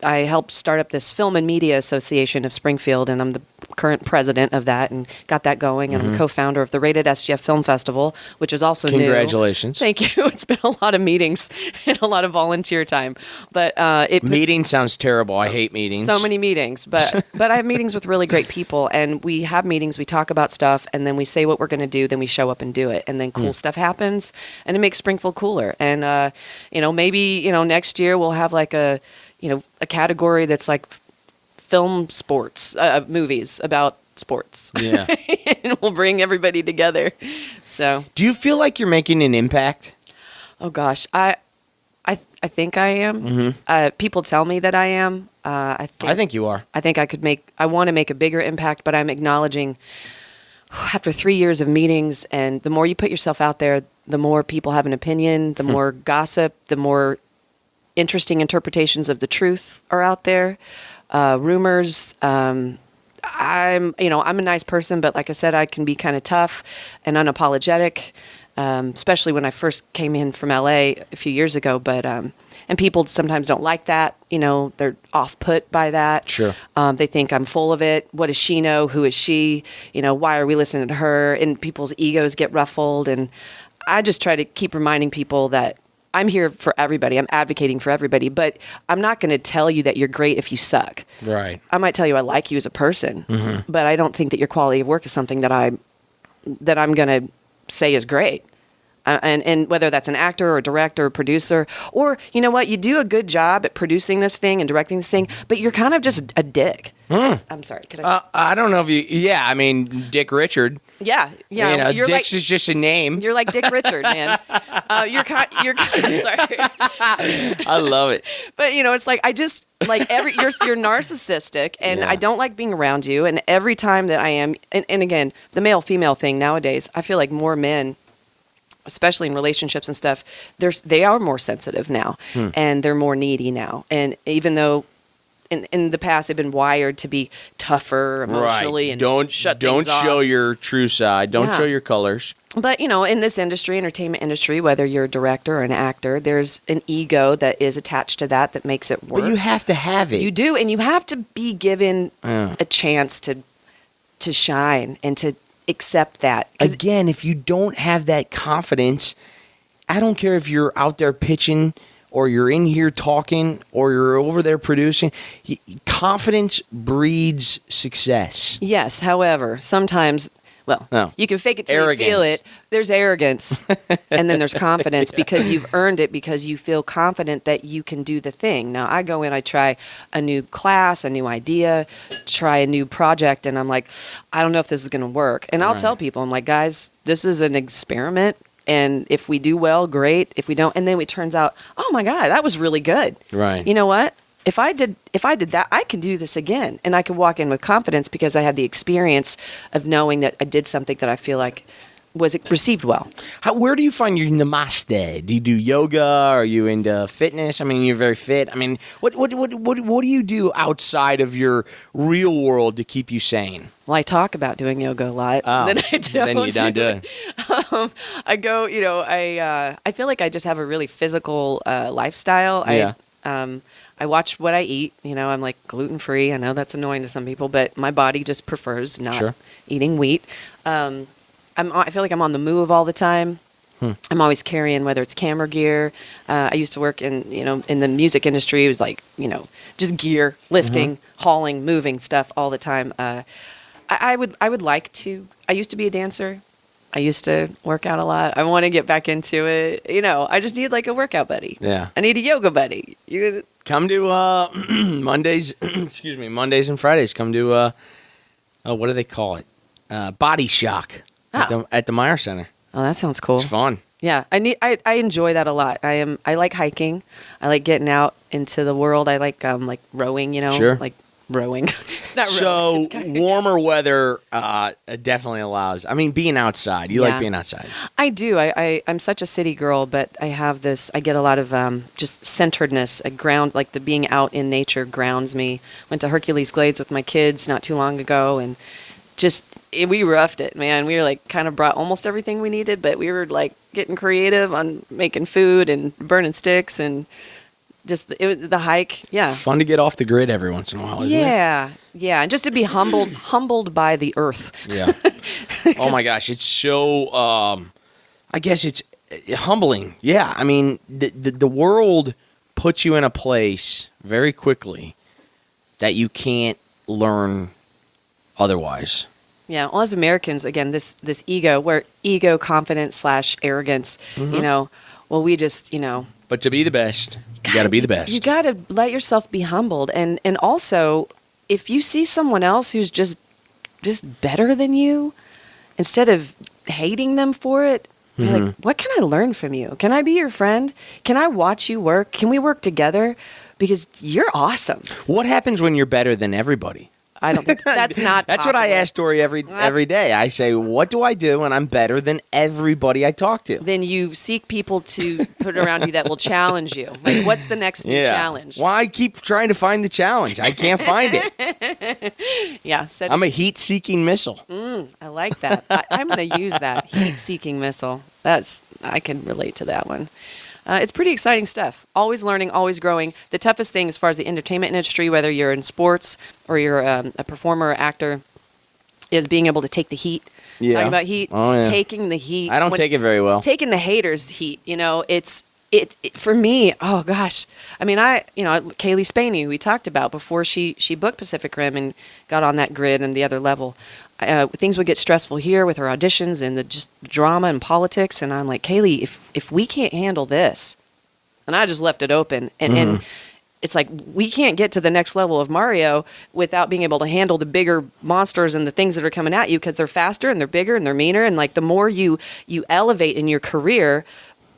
I helped start up this Film and Media Association of Springfield, and I'm the current president of that and got that going. And I'm a co-founder of the Rated SGF Film Festival, which is also new. Congratulations. Thank you. It's been a lot of meetings and a lot of volunteer time. But meeting sounds terrible. I hate meetings. So many meetings, but I have meetings with really great people, and we have meetings. We talk about stuff, and then we say what we're going to do. Then we show up and do it, and then cool stuff happens, and it makes Springfield cooler. And maybe next year we'll have like a category that's like film sports movies about sports. Yeah, and we'll bring everybody together. So, do you feel like you're making an impact? Oh gosh, I think I am. People tell me that I am. I think you are. I think I want to make a bigger impact, but I'm acknowledging after 3 years of meetings, and the more you put yourself out there, the more people have an opinion, the more gossip, the more interesting interpretations of the truth are out there. Rumors. I'm a nice person, but like I said, I can be kind of tough and unapologetic. Especially when I first came in from LA a few years ago, but and people sometimes don't like that. They're off-put by that. Sure. They think I'm full of it. What does she know? Who is she? Why are we listening to her? And people's egos get ruffled. And I just try to keep reminding people that I'm here for everybody. I'm advocating for everybody, but I'm not going to tell you that you're great if you suck. Right. I might tell you I like you as a person, but I don't think that your quality of work is something that I'm going to say is great. And whether that's an actor or director or producer, or you know what, you do a good job at producing this thing and directing this thing, but you're kind of just a dick. I'm sorry. Could I? I don't know if you. Yeah, I mean, Dick Richard. Yeah. You're Dick's is just a name. You're like Dick Richard, man. You're kind of sorry. I love it. But it's like I just like you're narcissistic, and I don't like being around you. And every time that I am, and again, the male female thing nowadays, I feel like more men, especially in relationships and stuff, they are more sensitive now, and they're more needy now. And even though in the past they've been wired to be tougher emotionally, and don't show your true side. Don't show your colors. But in this industry, entertainment industry, whether you're a director or an actor, there's an ego that is attached to that makes it work. But you have to have it. You do, and you have to be given a chance to shine and to accept that. Again, if you don't have that confidence, I don't care if you're out there pitching or you're in here talking or you're over there producing. Confidence breeds success. Yes, however, sometimes, you can fake it till you feel it. There's arrogance, and then there's confidence because you've earned it, because you feel confident that you can do the thing. Now, I go in, I try a new class, a new idea, try a new project, and I'm like, I don't know if this is going to work. And I'll tell people, I'm like, guys, this is an experiment. And if we do well, great. If we don't, and then it turns out, oh my God, that was really good. Right. You know what? If I did that, I can do this again. And I can walk in with confidence because I had the experience of knowing that I did something that I feel like was received well. Where do you find your namaste? Do you do yoga? Are you into fitness? I mean, you're very fit. I mean, what do you do outside of your real world to keep you sane? Well, I talk about doing yoga a lot. Oh, then I don't then you don't do it. I go, I feel like I just have a really physical lifestyle. Yeah. I watch what I eat. I'm like gluten free. I know that's annoying to some people, but my body just prefers not eating wheat. I feel like I'm on the move all the time. I'm always carrying, whether it's camera gear. I used to work in the music industry. It was like, just gear, lifting, hauling, moving stuff all the time. I would like to. I used to be a dancer. I used to work out a lot. I want to get back into it. I just need like a workout buddy. Yeah. I need a yoga buddy. Come to Mondays. Excuse me, Mondays and Fridays. Come to what do they call it? Body Shock at the Meyer Center. Oh, that sounds cool. It's fun. Yeah, I enjoy that a lot. I like hiking. I like getting out into the world. I like rowing. Sure. Like rowing. It's not so rowing. It's kinda... warmer weather definitely allows. I mean, being outside. You like being outside. I do. I'm such a city girl, but I have this. I get a lot of just centeredness. A ground, like the being out in nature grounds me. Went to Hercules Glades with my kids not too long ago, and we roughed it, man. We were like kind of brought almost everything we needed, but we were like getting creative on making food and burning sticks and just the hike. Yeah. Fun to get off the grid every once in a while, isn't it? Yeah. And just to be humbled by the earth. Yeah. Oh my gosh. It's so, I guess it's humbling. Yeah. I mean, the world puts you in a place very quickly that you can't learn otherwise. Yeah, well, as Americans, again, this ego, we're ego, confidence / arrogance, well, we just, But to be the best, you got to be the best. You got to let yourself be humbled. And also, if you see someone else who's just better than you, instead of hating them for it, you're like, what can I learn from you? Can I be your friend? Can I watch you work? Can we work together? Because you're awesome. What happens when you're better than everybody? I don't think that's not That's possible. what I ask Dory every day. I say, what do I do when I'm better than everybody I talk to? Then you seek people to put around you that will challenge you. Like, what's the next new challenge? Well, I keep trying to find the challenge. I can't find it. Yeah. I'm a heat-seeking missile. I like that. I'm going to use that, heat-seeking missile. I can relate to that one. It's pretty exciting stuff. Always learning, always growing. The toughest thing as far as the entertainment industry, whether you're in sports or you're a performer or actor, is being able to take the heat. Yeah. Talking about heat, taking the heat. I don't take it very well. Taking the haters' heat. It's for me. Oh gosh. I mean, Kaylee Spaney, we talked about before she booked Pacific Rim and got on that grid and the other level. Things would get stressful here with her auditions and the just drama and politics, and I'm like, Kaylee, if we can't handle this, and I just left it open, and it's like we can't get to the next level of Mario without being able to handle the bigger monsters and the things that are coming at you, because they're faster and they're bigger and they're meaner, and like the more you elevate in your career,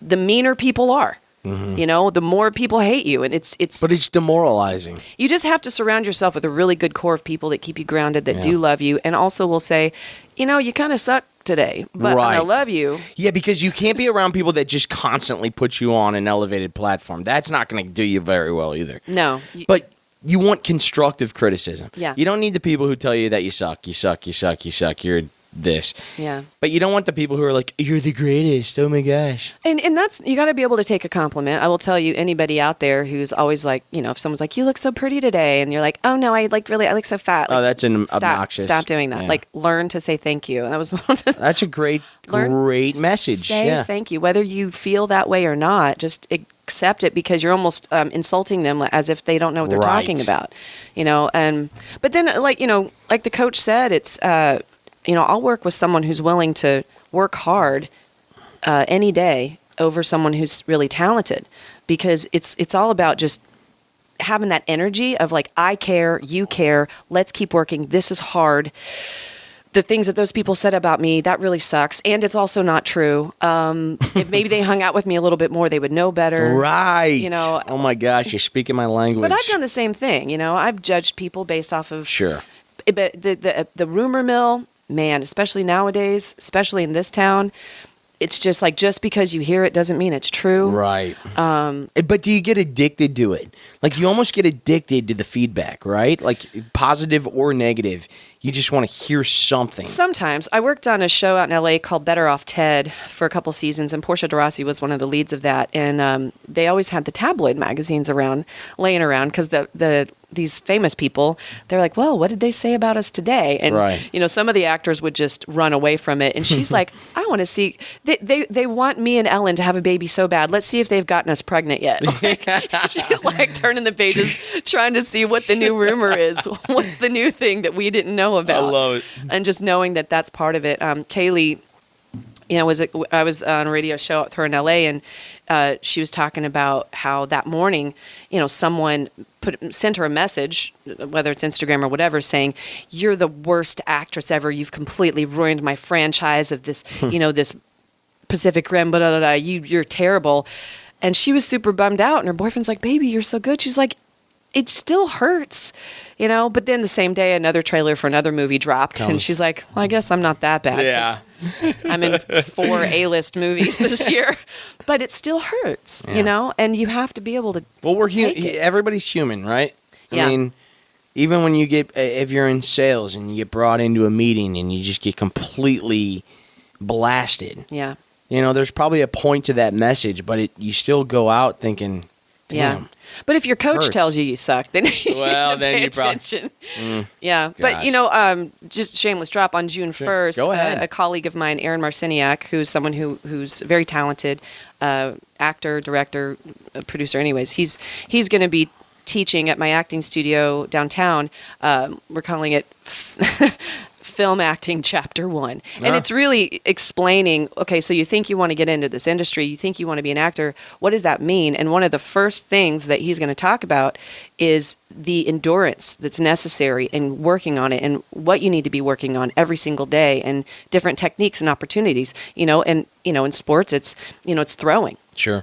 the meaner people are. The more people hate you, and it's But it's demoralizing. You just have to surround yourself with a really good core of people that keep you grounded, that do love you, and also will say, you kind of suck today, but I love you. Yeah, because you can't be around people that just constantly put you on an elevated platform. That's not going to do you very well either. No. But you want constructive criticism. Yeah. You don't need the people who tell you that you suck, you're this. Yeah. But you don't want the people who are like, you're the greatest, oh my gosh. And that's, you got to be able to take a compliment. I will tell you, anybody out there who's always like, if someone's like, you look so pretty today, and you're like, oh no, I look so fat. Like, oh, that's obnoxious. Stop doing that. Yeah. Like, learn to say thank you. And that was one of the... That's a great message. Say thank you. Whether you feel that way or not, just accept it, because you're almost insulting them as if they don't know what they're talking about. But then, like the coach said, it's... I'll work with someone who's willing to work hard any day over someone who's really talented, because it's all about just having that energy of like, I care, you care, let's keep working. This is hard. The things that those people said about me, that really sucks. And it's also not true. If maybe they hung out with me a little bit more, they would know better. Right. Oh my gosh, you're speaking my language. But I've done the same thing. I've judged people based off of... Sure. But the rumor mill... man, especially nowadays, especially in this town, it's just like, just because you hear it doesn't mean it's true. Right. But do you get addicted to it? Like, you almost get addicted to the feedback, right? Like, positive or negative. You just want to hear something. Sometimes. I worked on a show out in L.A. called Better Off Ted for a couple seasons, and Portia de Rossi was one of the leads of that. And they always had the tabloid magazines laying around, because these famous people, they're like, well, what did they say about us today? And, right. Some of the actors would just run away from it. And she's like, I want to see, they want me and Ellen to have a baby so bad. Let's see if they've gotten us pregnant yet. Like, she's like turning the pages, trying to see what the new rumor is. What's the new thing that we didn't know about? I love it. And just knowing that that's part of it. Kaylee, I was on a radio show with her in LA, and she was talking about how that morning, someone sent her a message, whether it's Instagram or whatever, saying, "You're the worst actress ever. You've completely ruined my franchise of this, this Pacific Rim. Blah, blah, blah. You're terrible." And she was super bummed out. And her boyfriend's like, "Baby, you're so good." She's like, "It still hurts." But then the same day, another trailer for another movie dropped, and she's like, "Well, I guess I'm not that bad." Yeah. I'm in 4 A-list movies this year, but it still hurts, and you have to be able to. Well, take everybody's human, right? Yeah. I mean, even when if you're in sales and you get brought into a meeting and you just get completely blasted. Yeah. There's probably a point to that message, but you still go out thinking, damn. Yeah. But if your coach hurts. tells you suck, then you well, need to then pay you probably. attention. Yeah. But, just shameless drop, on June 1st, Go ahead. A colleague of mine, Aaron Marciniak, who's someone who's very talented, actor, director, producer, anyways, he's going to be teaching at my acting studio downtown. We're calling it Film Acting Chapter 1. And it's really explaining, okay, so you think you want to get into this industry, you think you want to be an actor, what does that mean? And one of the first things that he's going to talk about is the endurance that's necessary in working on it, and what you need to be working on every single day, and different techniques and opportunities. And in sports, it's throwing. Sure.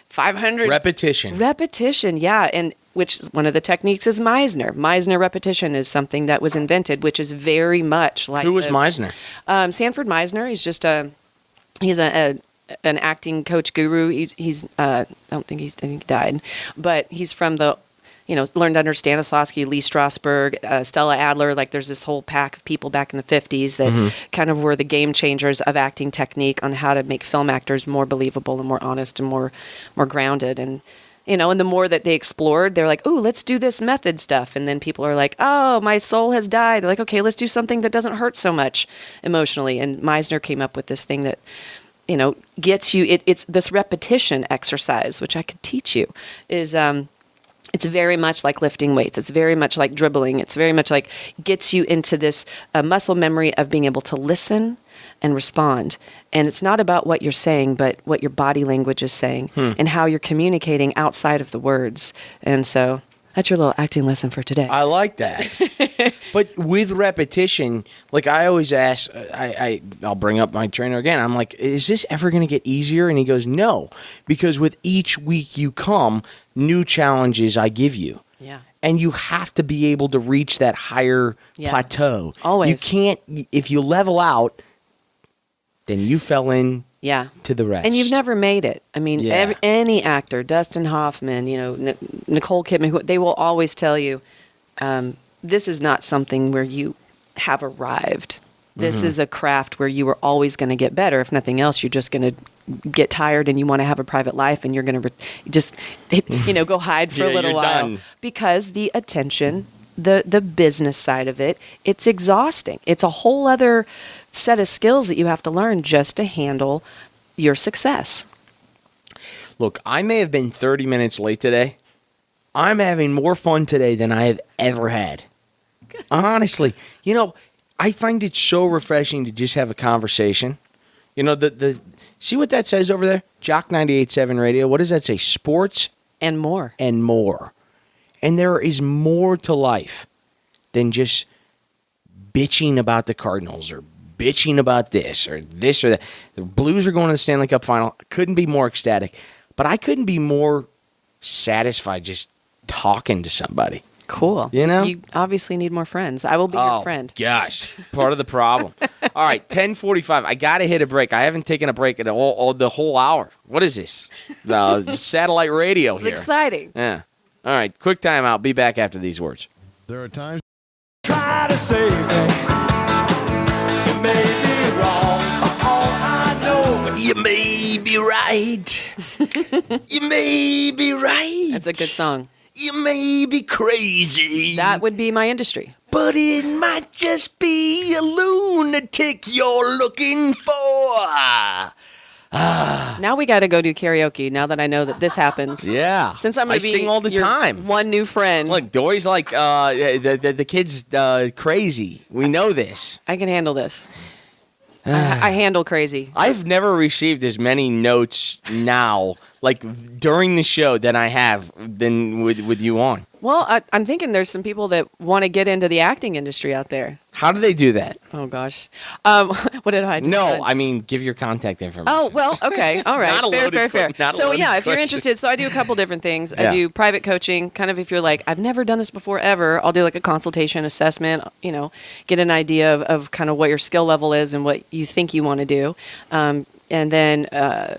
500 repetition, yeah. And which one of the techniques is Meisner repetition is something that was invented, which is very much like who was Meisner? Sanford Meisner. He's an acting coach guru. He's I think he died, but he's from the learned under Stanislavski, Lee Strasberg, Stella Adler. Like, there's this whole pack of people back in the 50s that kind of were the game changers of acting technique on how to make film actors more believable and more honest and more grounded. And and the more that they explored, they're like, "Oh, let's do this method stuff." And then people are like, "Oh, my soul has died." They're like, "Okay, let's do something that doesn't hurt so much emotionally." And Meisner came up with this thing that gets you. It's this repetition exercise, which I could teach you. It's very much like lifting weights. It's very much like dribbling. It's very much like gets you into this muscle memory of being able to listen and respond. And it's not about what you're saying, but what your body language is saying and how you're communicating outside of the words. And so that's your little acting lesson for today. I like that. But with repetition, like I always ask, I'll bring up my trainer again. I'm like, is this ever going to get easier? And he goes, no, because with each week you come, new challenges I give you. Yeah. And you have to be able to reach that higher plateau. Always. You can't, if you level out, then you fell in to the rest. And you've never made it. I mean, any actor, Dustin Hoffman, Nicole Kidman, they will always tell you, this is not something where you have arrived. This is a craft where you are always going to get better. If nothing else, you're just going to get tired and you want to have a private life, and you're going to just, go hide for a little while. Done. Because the attention, the business side of it, it's exhausting. It's a whole other set of skills that you have to learn just to handle your success. Look, I may have been 30 minutes late today. I'm having more fun today than I have ever had. Honestly, I find it so refreshing to just have a conversation. The see what that says over there? Jock 98.7 Radio. What does that say? Sports and more. And more. And there is more to life than just bitching about the Cardinals or bitching about this or that. The Blues are going to the Stanley Cup final. I couldn't be more ecstatic. But I couldn't be more satisfied just talking to somebody. Cool. You know? You obviously need more friends. I will be your friend. Gosh, part of the problem. All right, 10:45. I got to hit a break. I haven't taken a break at all the whole hour. What is this? Satellite radio It's here. exciting. Yeah. All right, quick time out. Be back after these words. There are times try to save me. You may be wrong, for all I know. You may be right. You may be right. That's a good song. You may be crazy. That would be my industry. But it might just be a lunatic you're looking for. Now we got to go do karaoke. Now that I know that this happens. Yeah. Since I'm I going to be sing all the your time. one new friend, Look, Dory's like the kid's crazy. We know this. I can handle this. I handle crazy. I've never received as many notes now, like during the show, than I have been with you on. Well, I'm thinking there's some people that want to get into the acting industry out there. How do they do that? Oh gosh, what did I? Just No, said? I mean, give your contact information. Oh, well, okay. All right. Not a Fair. loaded not a So, loaded yeah, if you're question. interested, so I do a couple different things. Yeah. I do private coaching, kind of if you're like, I've never done this before ever, I'll do like a consultation assessment, get an idea of kind of what your skill level is and what you think you want to do. And then,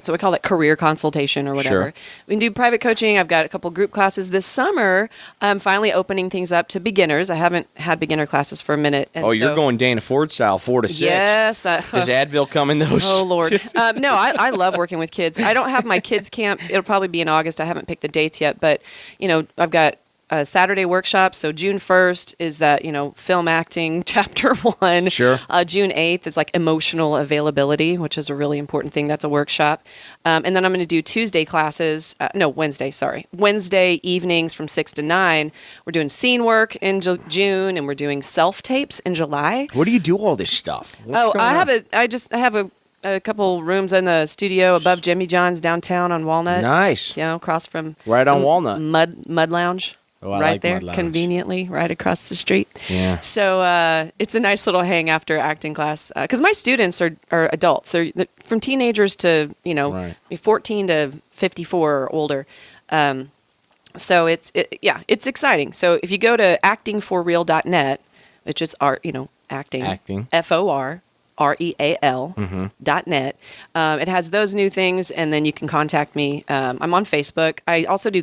so we call that career consultation or whatever. Sure. We can do private coaching. I've got a couple group classes this summer. I'm finally opening things up to beginners. I haven't had beginner classes for a minute. And you're so- going Dana Ford style, 4 to 6. Yes. Does Advil come in those? Oh, Lord. No, I love working with kids. I don't have my kids' camp. It'll probably be in August. I haven't picked the dates yet. But, I've got a Saturday workshop. So June 1st is that, film acting chapter 1. Sure. June 8th is like emotional availability, which is a really important thing. That's a workshop. And then I'm going to do Tuesday classes. Wednesday evenings from 6 to 9. We're doing scene work in June, and we're doing self-tapes in July. Where do you do all this stuff? What's going I on? have a couple rooms in the studio above Jimmy John's downtown on Walnut. Nice. Across from Right on Walnut. Mud Lounge. Oh, I right like there, Mud Lounge. conveniently, right across the street. Yeah. So it's a nice little hang after acting class because my students are adults. They're from teenagers to Right. 14 to 54 or older. So it's exciting. So if you go to actingforreal.net, which is acting. FORREAL.net. It has those new things, and then you can contact me. I'm on Facebook. I also do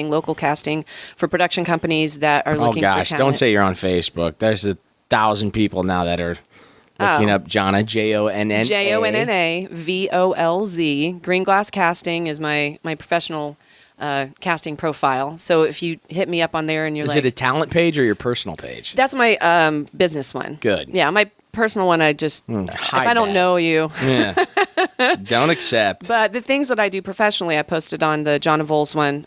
local casting for production companies that are looking for talent. Don't say you're on Facebook. There's 1,000 people now that are looking up Jonna, Jonna. Jonna Volz. Green Glass Casting is my professional casting profile. So if you hit me up on there and you're Is like... it a talent page or your personal page? That's my business one. Good. Yeah, my personal one, I just... if hide I don't that. know you... Yeah. Don't accept. But the things that I do professionally, I posted on the Jonna Volz one.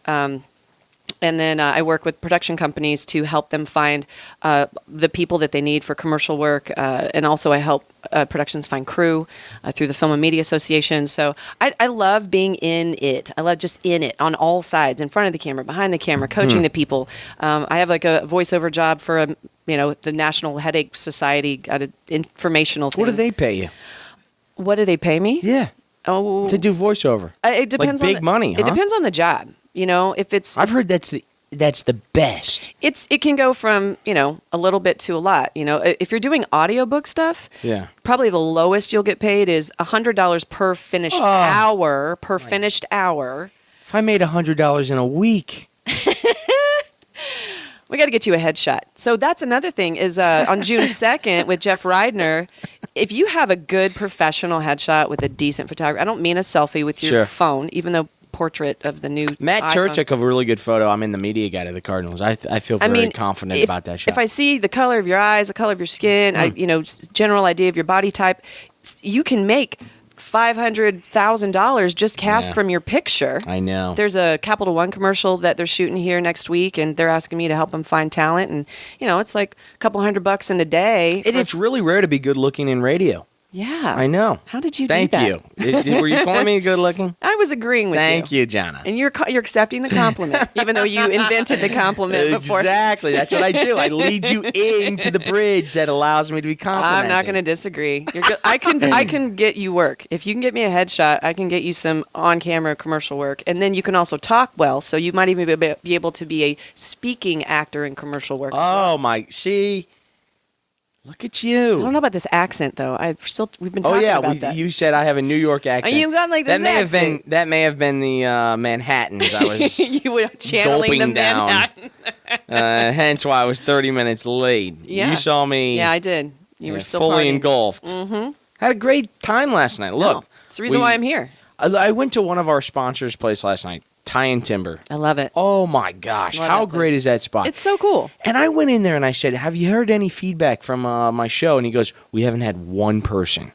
And then I work with production companies to help them find the people that they need for commercial work. And also I help productions find crew through the Film and Media Association. So I love being in it. I love just in it on all sides, in front of the camera, behind the camera, coaching the people. I have like a voiceover job for the National Headache Society, got an informational thing. What do they pay you? What do they pay me? Yeah. Oh, To do voiceover. it depends Like on big money, It huh? depends on the job. If it's I've heard that's the best. it can go from a little bit to a lot. If you're doing audiobook stuff, Yeah. probably the lowest you'll get paid is $100 per finished hour. Finished hour. If I made $100 in a week. We got to get you a headshot. So that's another thing is on June 2nd with Jeff Reidner, if you have a good professional headshot with a decent photographer, I don't mean a selfie with your Sure. phone, even though portrait of the new Matt iPhone. Church took a really good photo. I'm in the media guy to the Cardinals. I feel very confident about that shot. If I see the color of your eyes, the color of your skin, general idea of your body type, you can make $500,000 just cast Yeah. from your picture. I know. There's a Capital One commercial that they're shooting here next week, and they're asking me to help them find talent. And it's like a couple $100 in a day. And it's really rare to be good looking in radio. Yeah. I know. How did you Thank do that? you. Were you calling me good looking? I was agreeing with Thank you, Jonna. And you're accepting the compliment, even though you invented the compliment before. Exactly. That's what I do. I lead you into the bridge that allows me to be complimented. I'm not going to disagree. You're good. I can get you work. If you can get me a headshot, I can get you some on-camera commercial work, and then you can also talk well. So you might even be able to be a speaking actor in commercial work. Oh my! See, look at you. I don't know about this accent though. We've been talking about that. You said I have a New York accent. You got like this accent. That may have been the Manhattans I was you were channeling the gulping down. Manhattan. Hence why I was 30 minutes late. Yeah. You saw me. Yeah, I did. You were still fully partying. engulfed. Mm-hmm. Had a great time last night. Look, it's the reason why I'm here. I went to one of our sponsors' place last night, Tie and Timber. I love it. Oh my gosh, Love how that great place. is that spot? It's so cool. And I went in there and I said, "Have you heard any feedback from my show?" And he goes, "We haven't had one person."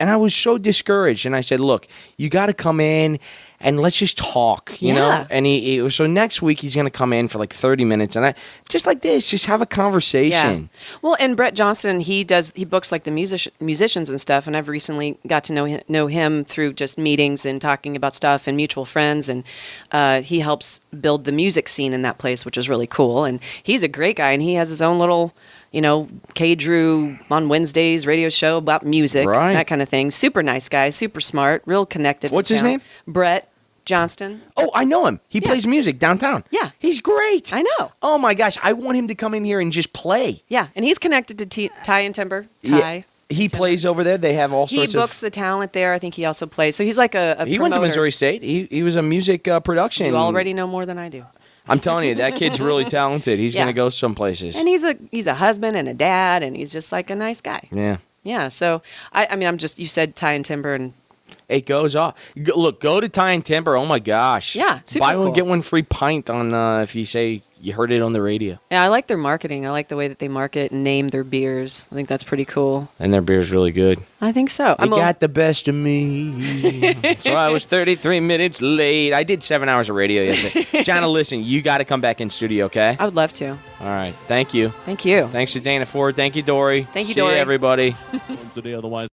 And I was so discouraged. And I said, "Look, you got to come in and let's just talk, you know?" And so next week he's going to come in for like 30 minutes, and I just like this, just have a conversation. Yeah. Well, and Brett Johnston, he books like the musicians and stuff, and I've recently got to know him through just meetings and talking about stuff and mutual friends, and he helps build the music scene in that place, which is really cool. And he's a great guy, and he has his own little, K. Drew on Wednesdays radio show about music, Right. that kind of thing. Super nice guy, super smart, real connected. What's with his town. name? Brett Johnston. Oh, I know him. He plays music downtown. Yeah. He's great. I know. Oh my gosh, I want him to come in here and just play. Yeah, and he's connected to Tie and Timber. Yeah. He plays over there. They have all He sorts books the talent there. I think he also plays. So he's like a He went to promoter. Missouri State. He was a music production. You already know more than I do. I'm telling you, that kid's really talented. He's Yeah. going to go some places. And he's a husband and a dad, and he's just like a nice guy. Yeah. Yeah. So I mean, you said Tie and Timber, and It goes off. Look, go to Tie and Timber. Oh my gosh. Yeah, super Buy one, cool. get one free pint on if you say you heard it on the radio. yeah, I like their marketing. I like the way that they market and name their beers. I think that's pretty cool. And their beer's really good. I think so. You got the best of me. So I was 33 minutes late. I did 7 hours of radio yesterday. Jonna, listen, you got to come back in studio, okay? I would love to. All right. Thank you. Thank you. Thanks to Dana Ford. Thank you, Dory. Thank you, See Dory. you, everybody. Today, otherwise.